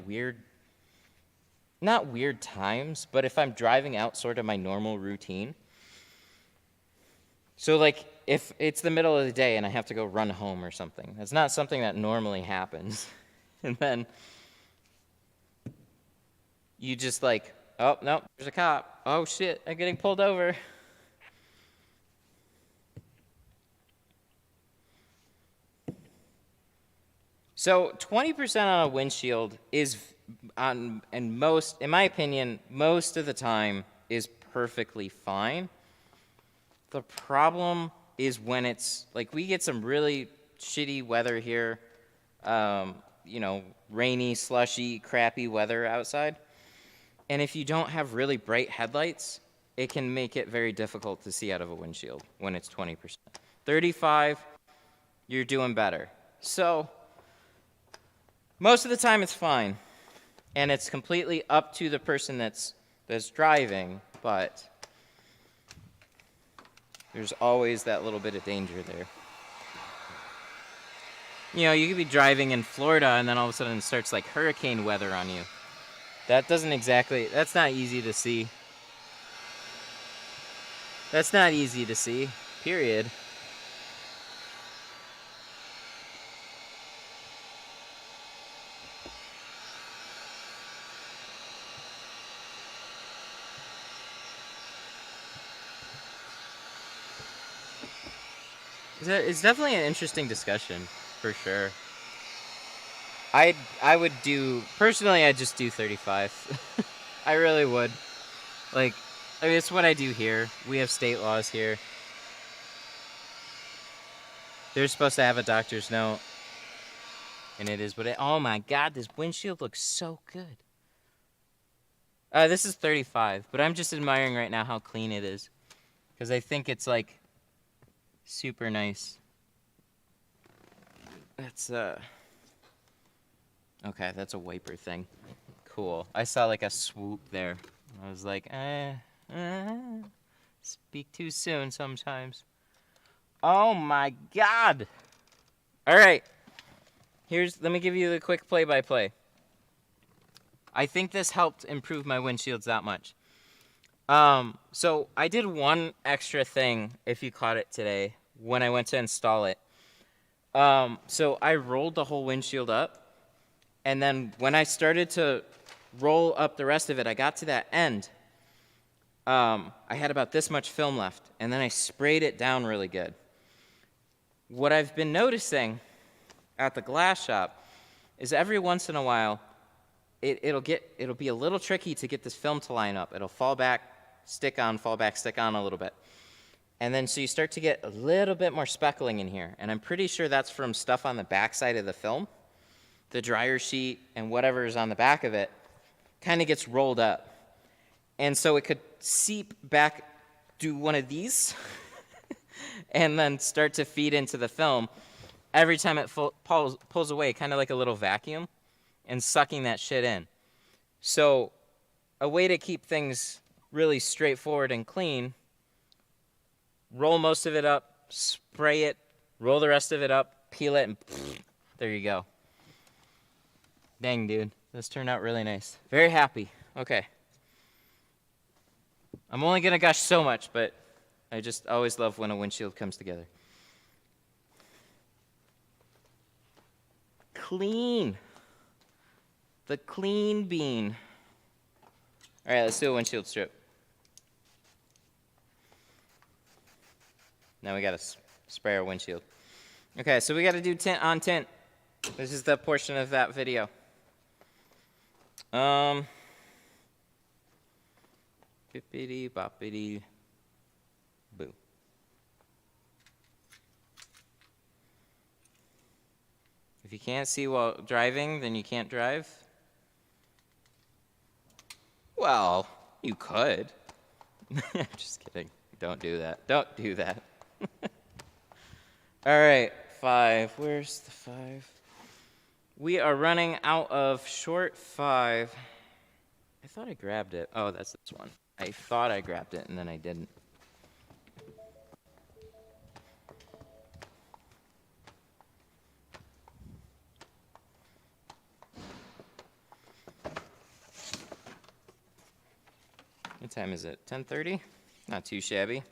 not weird times, but if I'm driving out sort of my normal routine. So like if it's the middle of the day and I have to go run home or something, that's not something that normally happens. And then you just like, oh, no, there's a cop. Oh, shit, I'm getting pulled over. So 20% on a windshield is, in my opinion, most of the time is perfectly fine. The problem is when it's, like, we get some really shitty weather here, rainy, slushy, crappy weather outside. And if you don't have really bright headlights, it can make it very difficult to see out of a windshield when it's 20%. 35, you're doing better. So most of the time it's fine. And it's completely up to the person that's driving, but there's always that little bit of danger there. You know, you could be driving in Florida and then all of a sudden it starts like hurricane weather on you. That's not easy to see. That's not easy to see, period. It's definitely an interesting discussion, for sure. I would do, personally, I'd just do 35. I really would. Like, I mean, it's what I do here. We have state laws here. They're supposed to have a doctor's note. And it is what it, oh my God, this windshield looks so good. This is 35, but I'm just admiring right now how clean it is. Because I think it's, like, super nice. That's, okay, that's a wiper thing. Cool. I saw like a swoop there. I was like, speak too soon sometimes. Oh my God. All right. Let me give you the quick play-by-play. I think this helped improve my windshields that much. So I did one extra thing, if you caught it today, when I went to install it. So I rolled the whole windshield up, and then when I started to roll up the rest of it, I got to that end. I had about this much film left, and then I sprayed it down really good. What I've been noticing at the glass shop is every once in a while, it'll be a little tricky to get this film to line up. It'll fall back, stick on, fall back, stick on a little bit. And then so you start to get a little bit more speckling in here. And I'm pretty sure that's from stuff on the back side of the film. The dryer sheet and whatever is on the back of it kind of gets rolled up. And so it could seep back, do one of these, and then start to feed into the film every time it pulls away, kind of like a little vacuum, and sucking that shit in. So a way to keep things really straightforward and clean, roll most of it up, spray it, roll the rest of it up, peel it, and there you go. Dang, dude. This turned out really nice. Very happy. Okay. I'm only going to gush so much, but I just always love when a windshield comes together. Clean. The clean bean. All right, let's do a windshield strip. Now we got to spray our windshield. Okay, so we got to do tint on tint. This is the portion of that video. Bippity boppity boo. If you can't see while driving, then you can't drive. Well, you could. Just kidding. Don't do that. Don't do that. All right, 5. Where's the 5? We are running out of short 5. I thought I grabbed it. Oh, that's this one. I thought I grabbed it, and then I didn't. What time is it? 10:30? Not too shabby.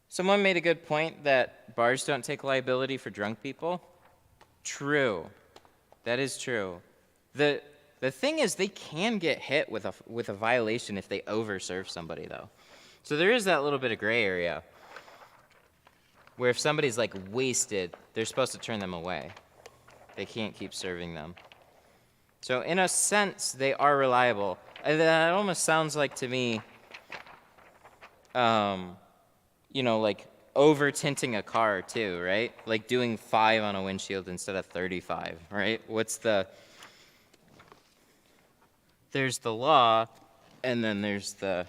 Someone made a good point that bars don't take liability for drunk people. True. That is true. The thing is, they can get hit with a violation if they overserve somebody, though. So there is that little bit of gray area where if somebody's like wasted, they're supposed to turn them away. They can't keep serving them. So in a sense, they are reliable. And that almost sounds like to me, you know, like over tinting a car too, right? Like doing 5 on a windshield instead of 35, right? There's the law, and then there's the,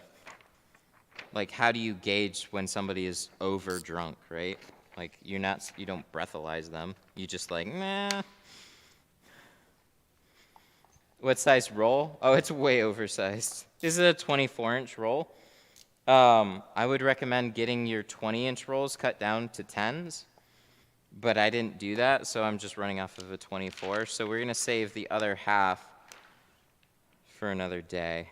like, how do you gauge when somebody is over drunk, right? Like, you don't breathalyze them. You just like, nah. What size roll? Oh, it's way oversized. This is a 24-inch roll. I would recommend getting your 20-inch rolls cut down to 10s, but I didn't do that, so I'm just running off of a 24. So we're going to save the other half for another day.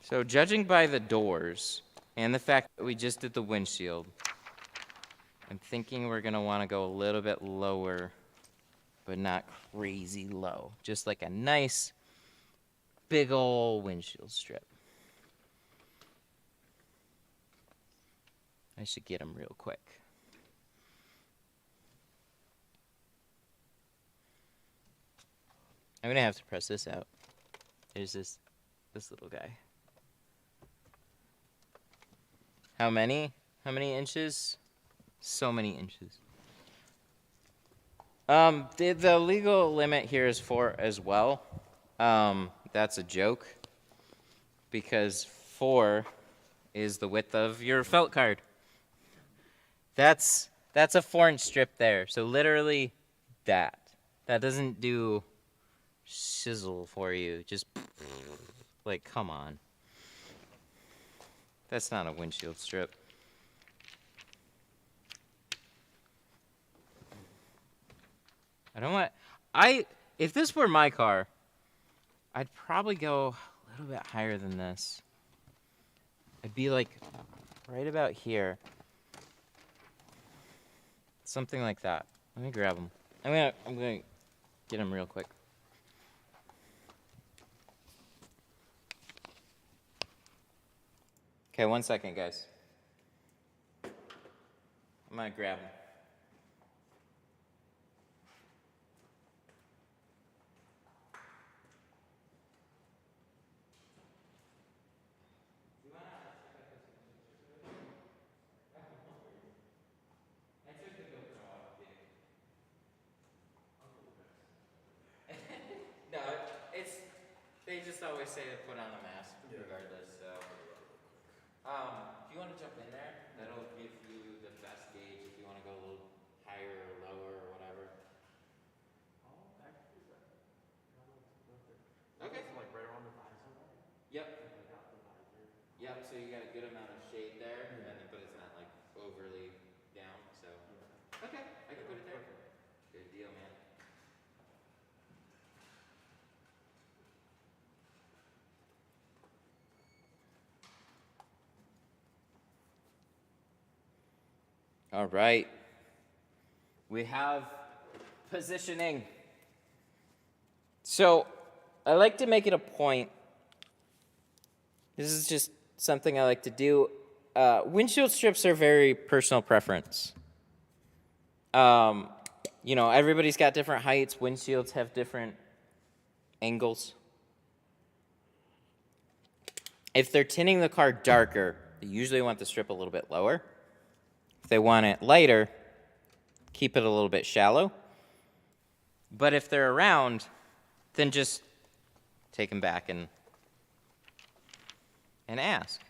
So judging by the doors and the fact that we just did the windshield, I'm thinking we're going to want to go a little bit lower, but not crazy low. Just like a nice, big ol' windshield strip. I should get them real quick. I'm going to have to press this out. There's this little guy. How many? How many inches? So many inches. The legal limit here is 4 as well. That's a joke, because 4 is the width of your felt card. That's a 4-inch strip there. So literally that. That doesn't do sizzle for you. Just like, come on. That's not a windshield strip. I don't want, if this were my car, I'd probably go a little bit higher than this. I'd be like right about here. Something like that. Let me grab them. I'm gonna get them real quick. Okay, 1 second, guys. I'm gonna grab them. No, they just always say to put on a mask regardless, so. If you want to jump in there, that'll give you the best gauge if you want to go a little higher or lower or whatever. Okay. Like right around the visor, right? Yep. Yep, so you got a good amount of shade there, but it's not like overly down, so. Okay, I can put it there. Good deal, man. All right. We have positioning. So I like to make it a point. This is just something I like to do. Windshield strips are very personal preference. You know, everybody's got different heights. Windshields have different angles. If they're tinting the car darker, they usually want the strip a little bit lower. If they want it lighter, keep it a little bit shallow. But if they're around, then just take them back and ask.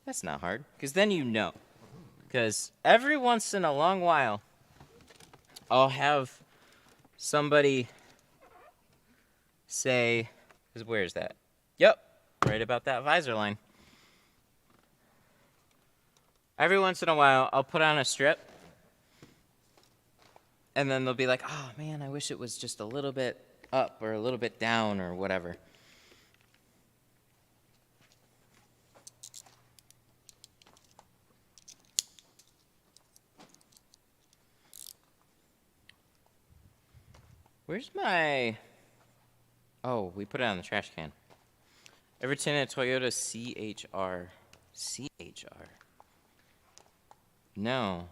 That's not hard, because then you know. Because every once in a long while, I'll have somebody say, where's that? Yep, right about that visor line. Every once in a while, I'll put on a strip, and then they'll be like, oh man, I wish it was just a little bit up or a little bit down or whatever. Where's my... Oh, we put it on the trash can. Ever tinted a Toyota CHR? CHR? No.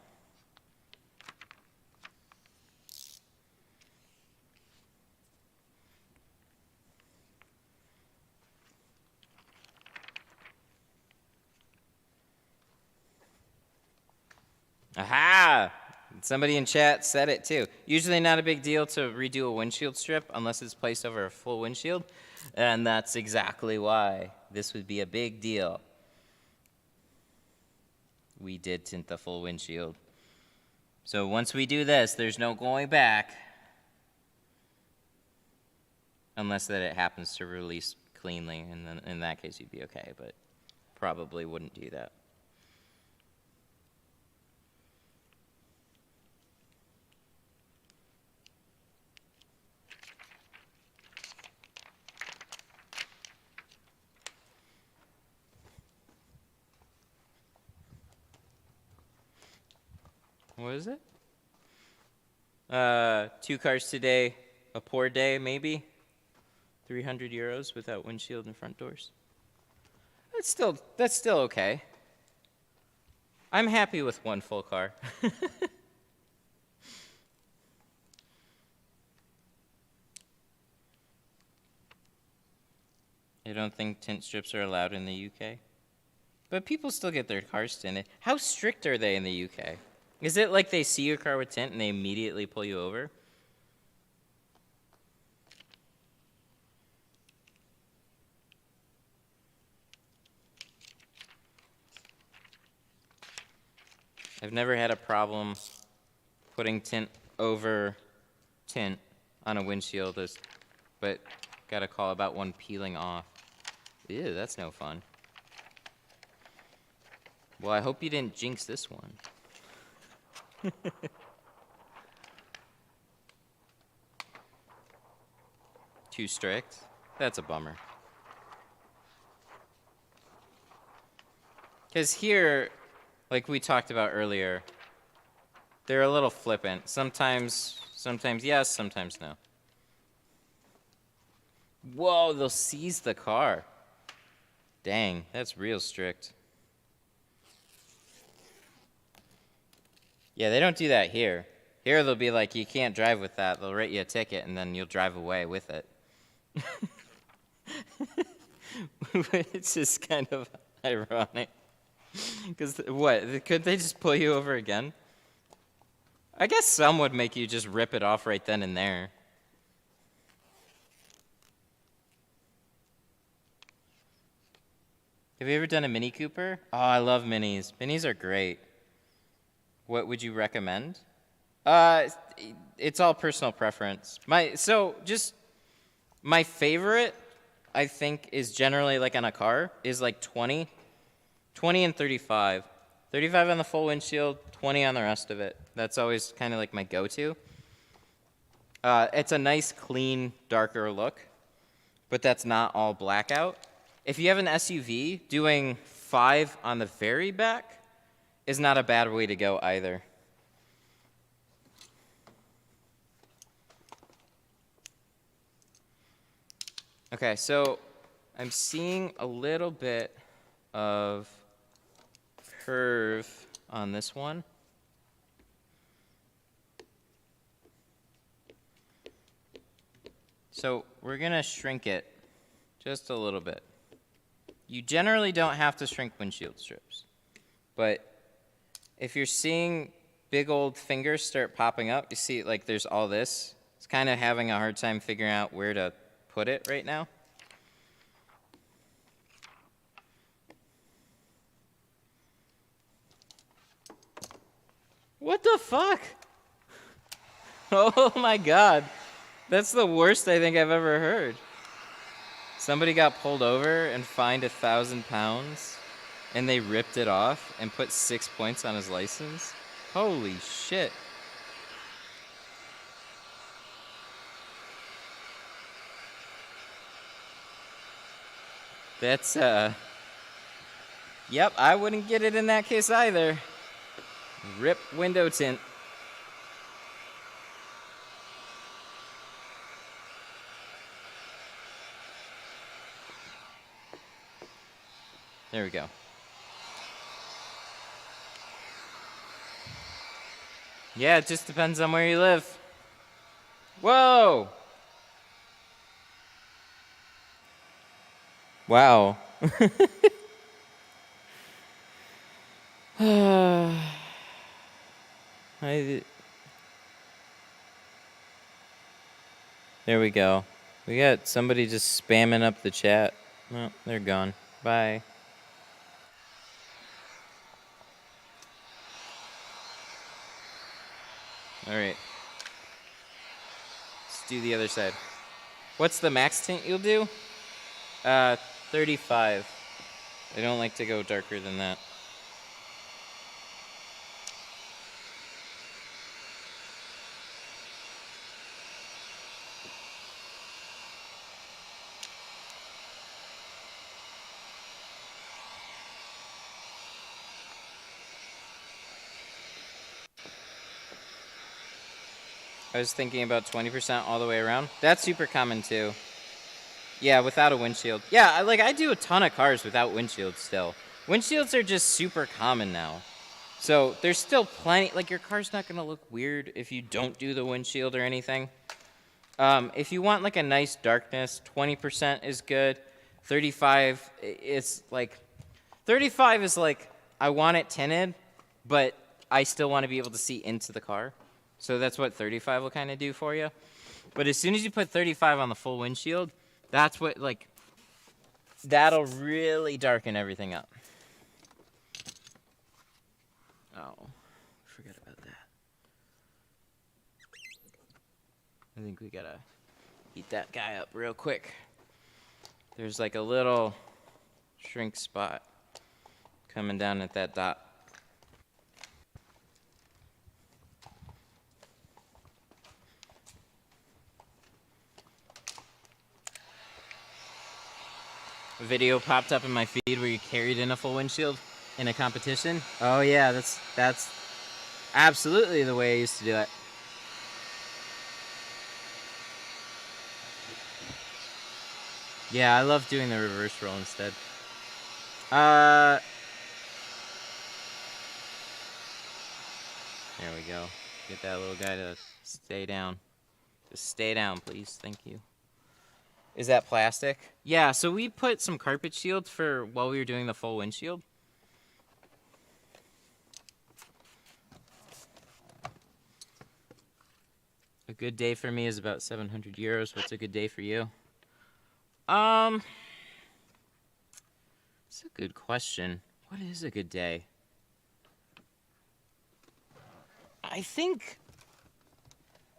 Aha! Somebody in chat said it too. Usually not a big deal to redo a windshield strip unless it's placed over a full windshield. And that's exactly why this would be a big deal. We did tint the full windshield. So once we do this, there's no going back. Unless that it happens to release cleanly, and then in that case you'd be okay, but probably wouldn't do that. What is it? 2 cars today, a poor day maybe. 300 euros without windshield and front doors. That's still okay. I'm happy with 1 full car. I don't think tint strips are allowed in the UK. But people still get their cars tinted. How strict are they in the UK? Is it like they see your car with tint and they immediately pull you over? I've never had a problem putting tint over tint on a windshield. but got a call about one peeling off. Ew, that's no fun. Well, I hope you didn't jinx this one. Too strict? That's a bummer. Because here, like we talked about earlier, they're a little flippant. Sometimes yes, sometimes no. Whoa, they'll seize the car. Dang, that's real strict. Yeah, they don't do that here. Here they'll be like, you can't drive with that. They'll write you a ticket, and then you'll drive away with it. It's just kind of ironic. Because what? Could they just pull you over again? I guess some would make you just rip it off right then and there. Have you ever done a Mini Cooper? Oh, I love minis. Minis are great. What would you recommend? It's all personal preference. My favorite, I think, is generally like on a car is like 20 and 35. 35 on the full windshield, 20 on the rest of it. That's always kind of like my go-to. It's a nice, clean, darker look, but that's not all blackout. If you have an SUV, doing 5 on the very back is not a bad way to go either. Okay, so I'm seeing a little bit of curve on this one. So we're gonna shrink it just a little bit. You generally don't have to shrink windshield strips, but if you're seeing big old fingers start popping up, you see like there's all this. It's kind of having a hard time figuring out where to put it right now. What the fuck? Oh my god. That's the worst I think I've ever heard. Somebody got pulled over and fined 1,000 pounds, and they ripped it off and put 6 points on his license? Holy shit. That's, yep, I wouldn't get it in that case either. Rip window tint. There we go. Yeah, it just depends on where you live. Whoa! Wow. There we go. We got somebody just spamming up the chat. Oh, they're gone. Bye. All right. Let's do the other side. What's the max tint you'll do? 35. I don't like to go darker than that. I was thinking about 20% all the way around. That's super common too. Yeah, without a windshield. Yeah, I do a ton of cars without windshields still. Windshields are just super common now. So there's still plenty, like your car's not gonna look weird if you don't do the windshield or anything. If you want like a nice darkness, 20% is good. 35 is like, 35 is like, I want it tinted, but I still want to be able to see into the car. So that's what 35 will kind of do for you. But as soon as you put 35 on the full windshield, that's what, like, that'll really darken everything up. Oh, forgot about that. I think we gotta heat that guy up real quick. There's like a little shrink spot coming down at that dot. A video popped up in my feed where you carried in a full windshield in a competition. Oh yeah, that's absolutely the way I used to do it. Yeah, I love doing the reverse roll instead. There we go. Get that little guy to stay down. Just stay down, please. Thank you. Is that plastic? Yeah, so we put some carpet shield for while we were doing the full windshield. A good day for me is about 700 euros. What's a good day for you? It's a good question. What is a good day? I think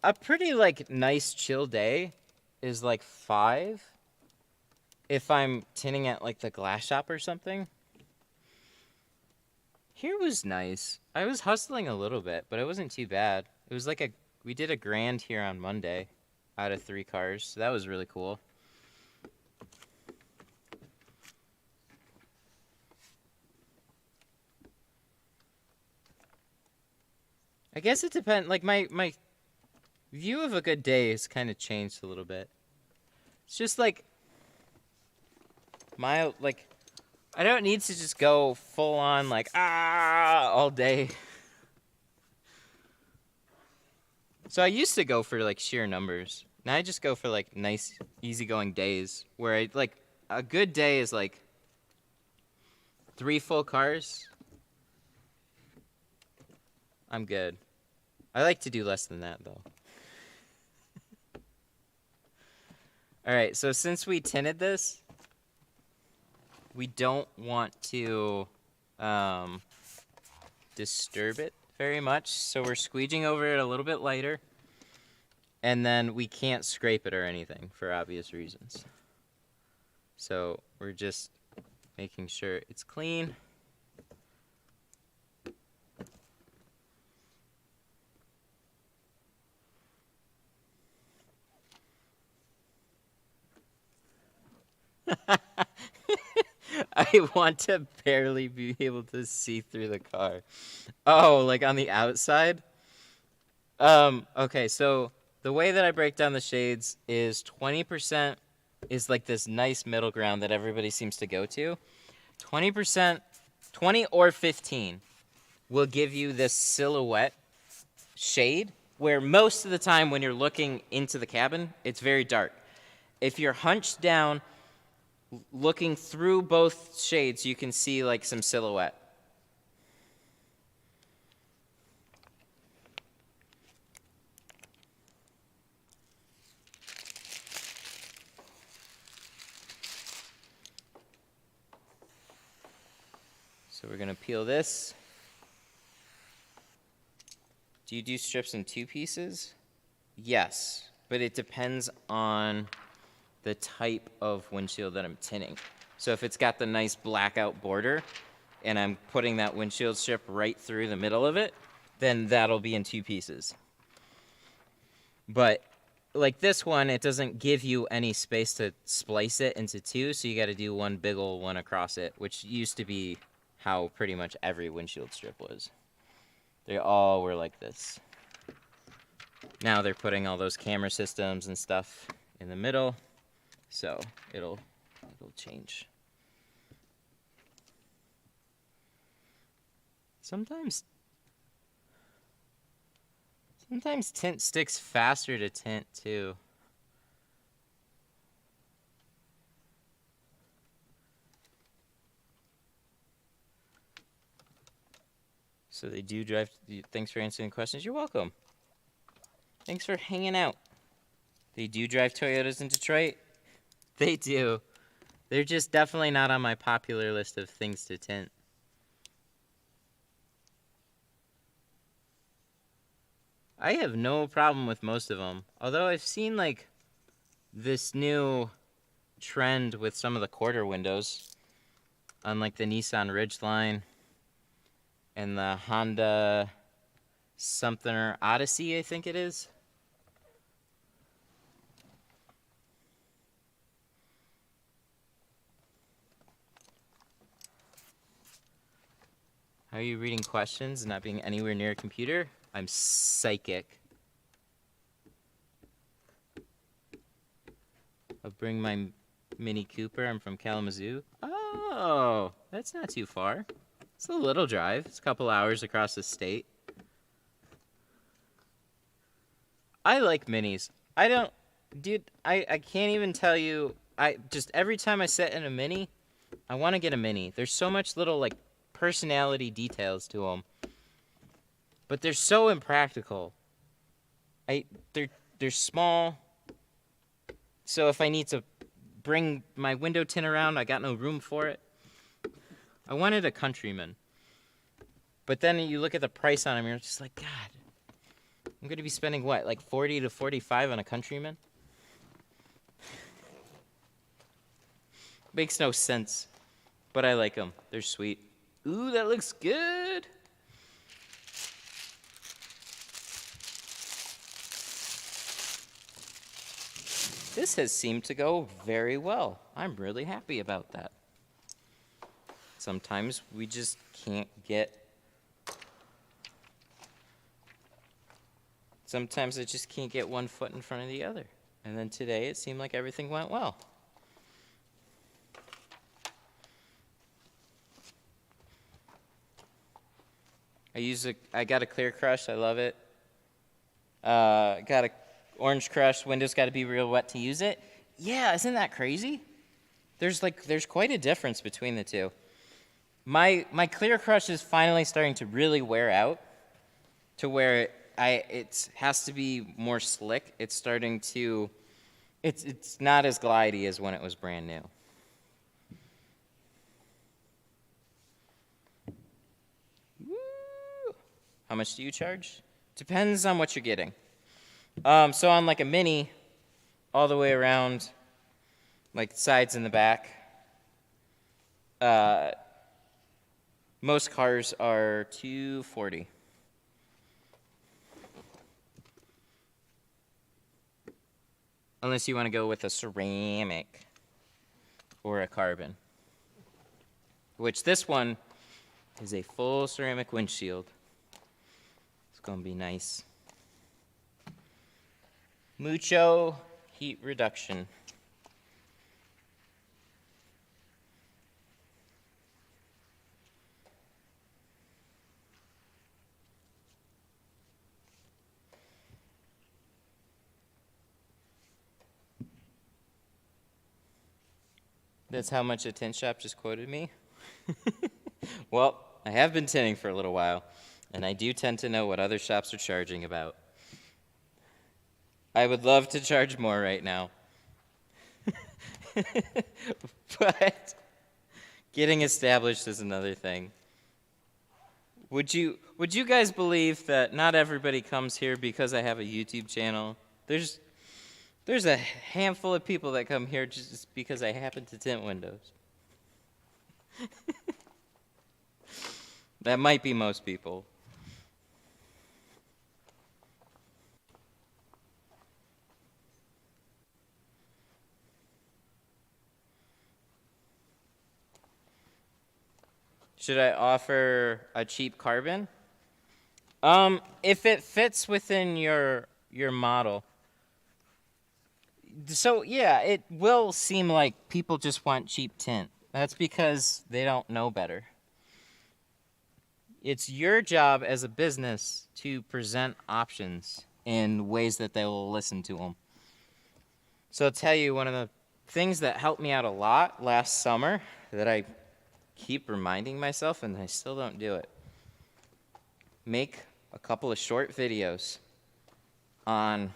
a pretty like nice chill day is like 5 if I'm tinting at like the glass shop or something. Here was nice. I was hustling a little bit, but it wasn't too bad. It was like we did $1,000 here on Monday out of 3 cars, so that was really cool. I guess it depends. Like my view of a good day has kind of changed a little bit. It's just like I don't need to just go full on like all day. So I used to go for like sheer numbers. Now I just go for like nice easygoing days where I like a good day is like 3 full cars. I'm good. I like to do less than that though. All right, so since we tinted this, we don't want to disturb it very much, so we're squeegeeing over it a little bit lighter, and then we can't scrape it or anything for obvious reasons. So we're just making sure it's clean. I want to barely be able to see through the car. Oh, like on the outside? Okay, so the way that I break down the shades is 20% is like this nice middle ground that everybody seems to go to. 20%, 20 or 15 will give you this silhouette shade where most of the time when you're looking into the cabin, it's very dark. If you're hunched down, looking through both shades, you can see like some silhouette. So we're gonna peel this. Do you do strips in 2 pieces? Yes, but it depends on the type of windshield that I'm tinting. So if it's got the nice blackout border and I'm putting that windshield strip right through the middle of it, then that'll be in 2 pieces. But like this one, it doesn't give you any space to splice it into 2, so you gotta do one big ol' one across it, which used to be how pretty much every windshield strip was. They all were like this. Now they're putting all those camera systems and stuff in the middle, so it'll change. Sometimes tint sticks faster to tint too. So they do drive. Thanks for answering the questions. You're welcome. Thanks for hanging out. They do drive Toyotas in Detroit. They do. They're just definitely not on my popular list of things to tint. I have no problem with most of them. Although I've seen like this new trend with some of the quarter windows, unlike the Nissan Ridgeline and the Honda something or Odyssey, I think it is. How are you reading questions and not being anywhere near a computer? I'm psychic. I'll bring my Mini Cooper. I'm from Kalamazoo. Oh, that's not too far. It's a little drive. It's a couple hours across the state. I like minis. I don't, dude, I can't even tell you. Every time I sit in a mini, I want to get a mini. There's so much little, like, personality details to them. But they're so impractical. They're small. So if I need to bring my window tint around, I got no room for it. I wanted a Countryman. But then you look at the price on them, you're just like, God, I'm going to be spending what, like 40 to 45 on a Countryman? Makes no sense. But I like them. They're sweet. Ooh, that looks good. This has seemed to go very well. I'm really happy about that. Sometimes we just can't get... Sometimes I just can't get one foot in front of the other. And then today it seemed like everything went well. I got a clear crush. I love it. Got a orange crush. Windows got to be real wet to use it. Yeah, isn't that crazy? There's quite a difference between the two. My clear crush is finally starting to really wear out, to where it has to be more slick. It's starting to, it's not as glidey as when it was brand new. How much do you charge? Depends on what you're getting. So on like a Mini, all the way around, like sides and the back, most cars are $240. Unless you want to go with a ceramic or a carbon, which this one is a full ceramic windshield. It's going to be nice. Mucho heat reduction. That's how much a tint shop just quoted me. Well, I have been tinting for a little while, and I do tend to know what other shops are charging about. I would love to charge more right now. But getting established is another thing. Would you guys believe that not everybody comes here because I have a YouTube channel? There's a handful of people that come here just because I happen to tint windows. That might be most people. Should I offer a cheap carbon? If it fits within your model. So yeah, it will seem like people just want cheap tint. That's because they don't know better. It's your job as a business to present options in ways that they will listen to them. So I'll tell you, one of the things that helped me out a lot last summer that I keep reminding myself and I still don't do it. Make a couple of short videos on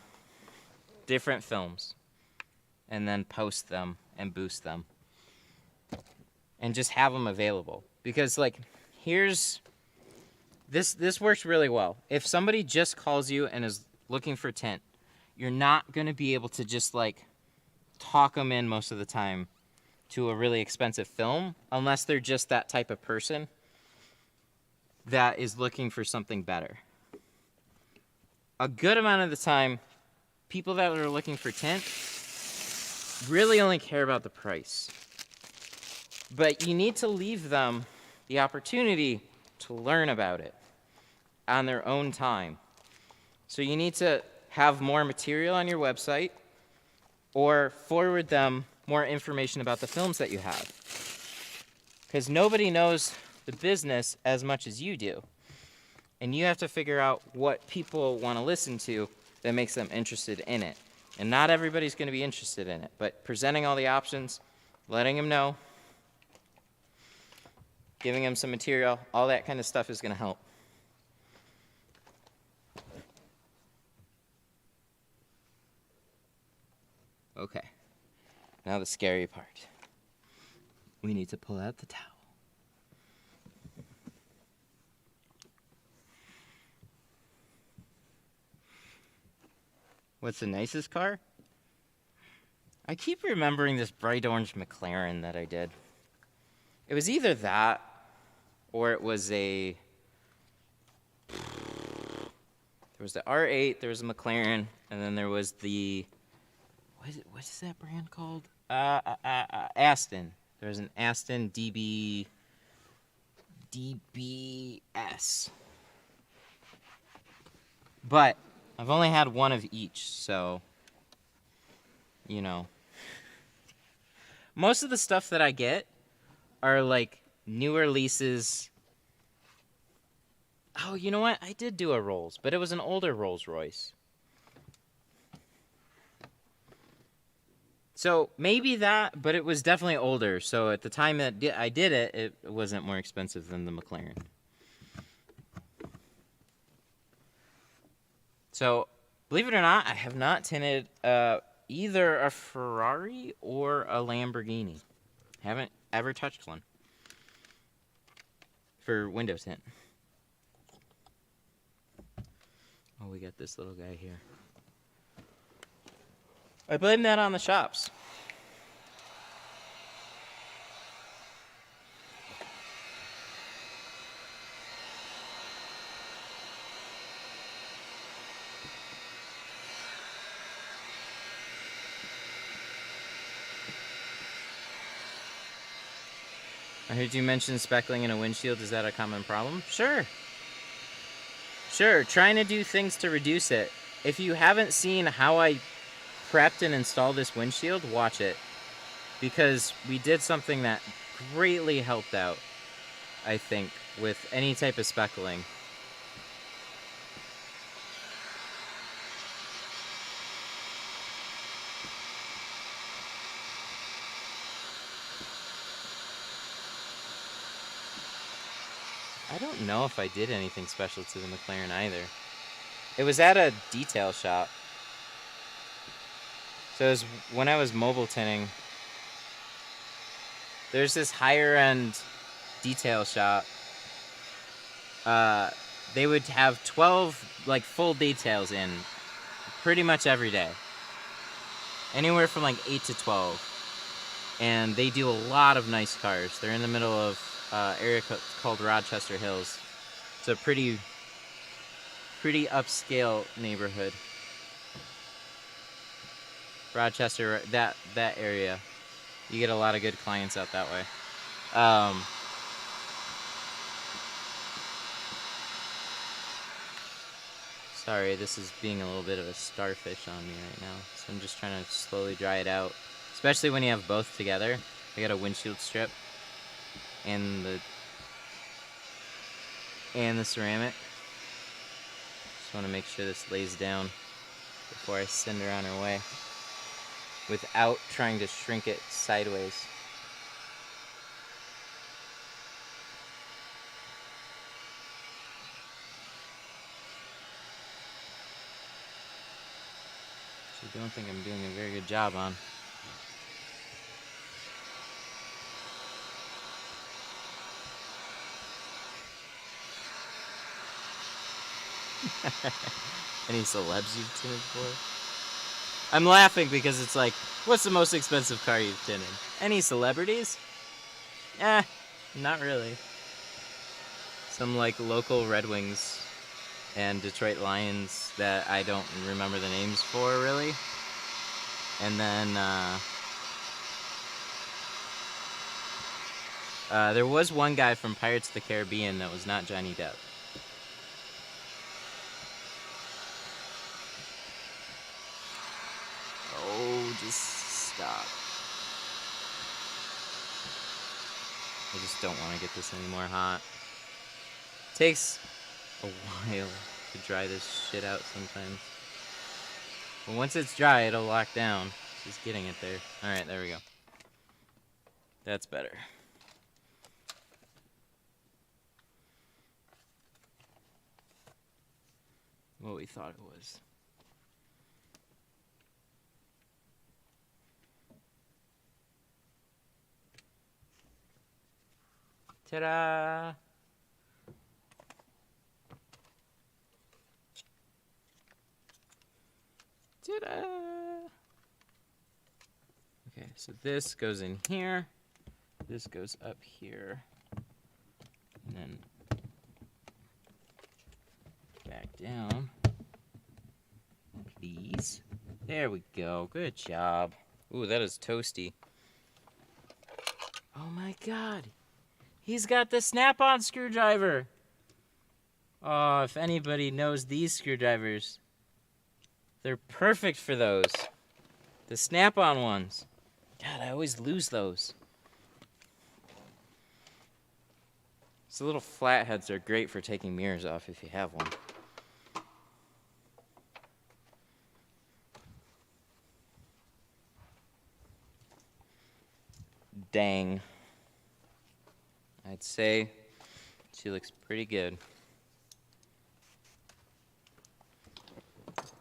different films and then post them and boost them. And just have them available. Because like, this works really well. If somebody just calls you and is looking for tint, you're not gonna be able to just like talk them in most of the time to a really expensive film, unless they're just that type of person that is looking for something better. A good amount of the time, people that are looking for tint really only care about the price. But you need to leave them the opportunity to learn about it on their own time. So you need to have more material on your website or forward them more information about the films that you have. Because nobody knows the business as much as you do. And you have to figure out what people want to listen to that makes them interested in it. And not everybody's going to be interested in it, but presenting all the options, letting them know, giving them some material, all that kind of stuff is going to help. Okay, now the scary part. We need to pull out the towel. What's the nicest car? I keep remembering this bright orange McLaren that I did. It was either that or it was a... There was the R8, there was a McLaren, and then there was the... What is that brand called? Aston. There was an Aston DBS. But I've only had one of each, so, you know. Most of the stuff that I get are like newer leases. Oh, you know what? I did do a Rolls, but it was an older Rolls Royce. So maybe that, but it was definitely older. So at the time that I did it, it wasn't more expensive than the McLaren. So believe it or not, I have not tinted either a Ferrari or a Lamborghini. Haven't ever touched one for window tint. Oh, we got this little guy here. I blame that on the shops. I heard you mention speckling in a windshield. Is that a common problem? Sure. Sure, trying to do things to reduce it. If you haven't seen how I prepped and installed this windshield, watch it. Because we did something that greatly helped out, I think, with any type of speckling. I don't know if I did anything special to the McLaren either. It was at a detail shop. So it was when I was mobile tinting. There's this higher end detail shop. They would have 12 like full details in pretty much every day. Anywhere from like 8 to 12. And they do a lot of nice cars. They're in the middle of area called Rochester Hills. It's a pretty upscale neighborhood. Rochester, that area. You get a lot of good clients out that way. Sorry, this is being a little bit of a starfish on me right now. So I'm just trying to slowly dry it out. Especially when you have both together. I got a windshield strip and the ceramic. Just want to make sure this lays down before I send her on her way without trying to shrink it sideways. I don't think I'm doing a very good job on. Any celebs you've tinted for? I'm laughing because it's like, what's the most expensive car you've tinted? Any celebrities? Not really. Some like local Red Wings and Detroit Lions that I don't remember the names for really. And then there was one guy from Pirates of the Caribbean that was not Johnny Depp. Oh, just stop. I just don't want to get this any more hot. It takes a while to dry this shit out sometimes. But once it's dry, it'll lock down. Just getting it there. Alright, there we go. That's better. What we thought it was. Ta-da! Ta-da! Okay, so this goes in here. This goes up here. And then back down. Please. There we go. Good job. Ooh, that is toasty. Oh my god. He's got the snap-on screwdriver. Oh, if anybody knows these screwdrivers, they're perfect for those. The snap-on ones. God, I always lose those. These little flatheads are great for taking mirrors off if you have one. Dang. I'd say she looks pretty good. Let's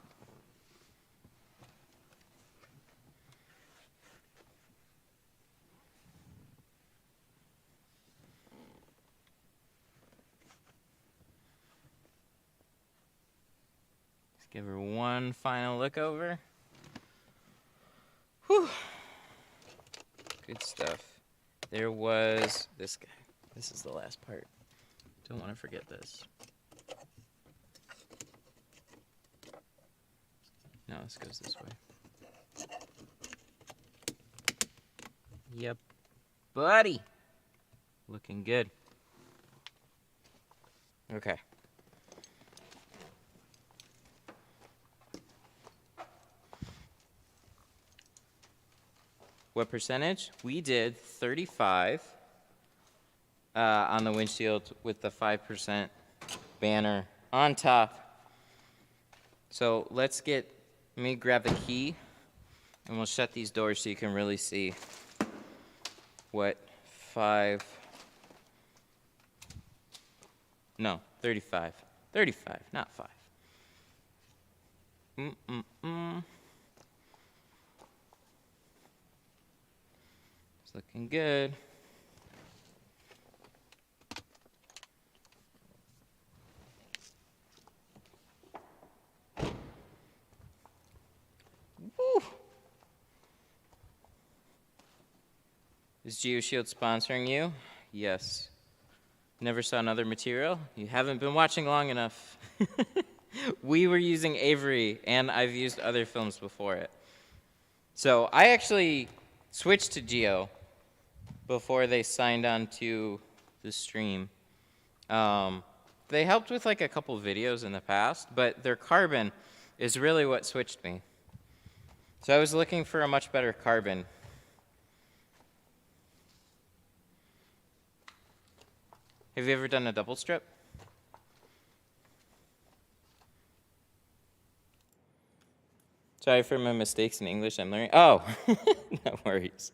give her one final look over. Whew. Good stuff. There was this guy. This is the last part. Don't want to forget this. No, this goes this way. Yep. Buddy! Looking good. Okay. What percentage? We did 35 on the windshield with the 5% banner on top. So let me grab the key and we'll shut these doors so you can really see what 35, not 5. It's looking good. Woo! Is GeoShield sponsoring you? Yes. Never saw another material? You haven't been watching long enough. We were using Avery, and I've used other films before it. So I actually switched to Geo before they signed on to the stream. They helped with like a couple videos in the past, but their carbon is really what switched me. So I was looking for a much better carbon. Have you ever done a double strip? Sorry for my mistakes in English. I'm learning. Oh, no worries.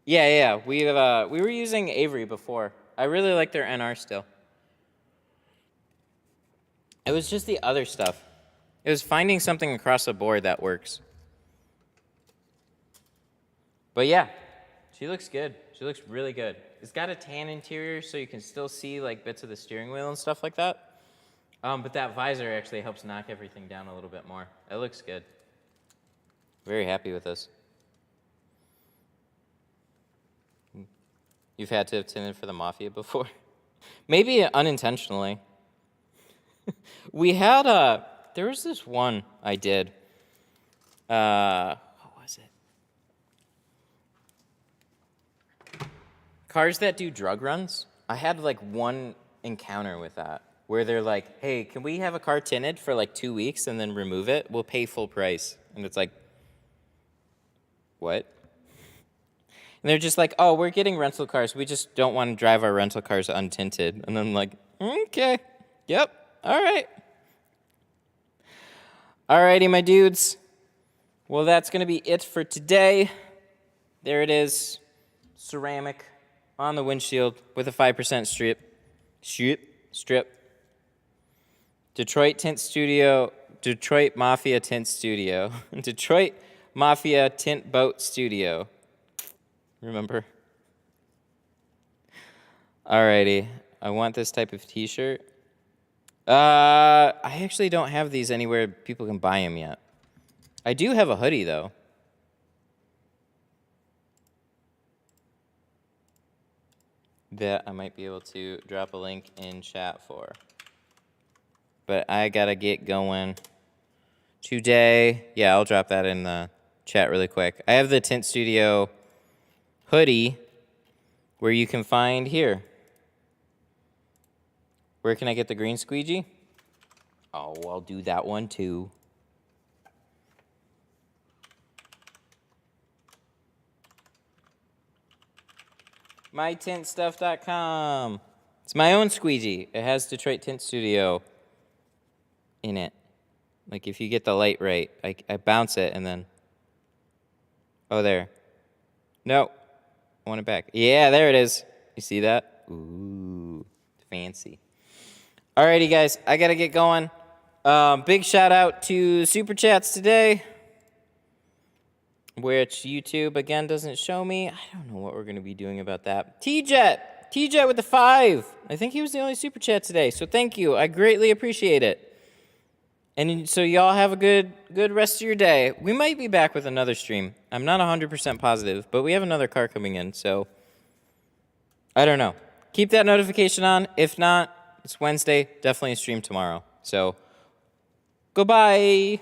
Yeah. We were using Avery before. I really like their NR still. It was just the other stuff. It was finding something across the board that works. But yeah, she looks good. She looks really good. It's got a tan interior, so you can still see like bits of the steering wheel and stuff like that. But that visor actually helps knock everything down a little bit more. It looks good. Very happy with this. You've had to have tinted for the Mafia before? Maybe unintentionally. We had there was this one I did. What was it? Cars that do drug runs. I had like one encounter with that where they're like, hey, can we have a car tinted for like 2 weeks and then remove it? We'll pay full price. And it's like, what? And they're just like, oh, we're getting rental cars. We just don't want to drive our rental cars untinted. And I'm like, okay, yep, all right. All righty, my dudes. Well, that's going to be it for today. There it is, ceramic on the windshield with a 5% strip. Detroit Mafia Tint Studio. Detroit Mafia Tint Boat Studio. Remember? Alrighty. I want this type of t-shirt. I actually don't have these anywhere people can buy them yet. I do have a hoodie, though. That I might be able to drop a link in chat for. But I gotta get going today. Yeah, I'll drop that in the chat really quick. I have the Tint Studio hoodie where you can find here. Where can I get the green squeegee? Oh, I'll do that one too. MyTintStuff.com. It's my own squeegee. It has Detroit Tint Studio in it. Like if you get the light right, I bounce it and then, oh, there. No, I want it back. Yeah, there it is. You see that? Ooh, fancy. Alrighty, guys, I gotta get going. Big shout out to Super Chats today, which YouTube, again, doesn't show me. I don't know what we're going to be doing about that. T-Jet with the 5. I think he was the only Super Chat today, so thank you. I greatly appreciate it. And so y'all have a good rest of your day. We might be back with another stream. I'm not 100% positive, but we have another car coming in, so I don't know. Keep that notification on. If not, it's Wednesday. Definitely a stream tomorrow. So, goodbye.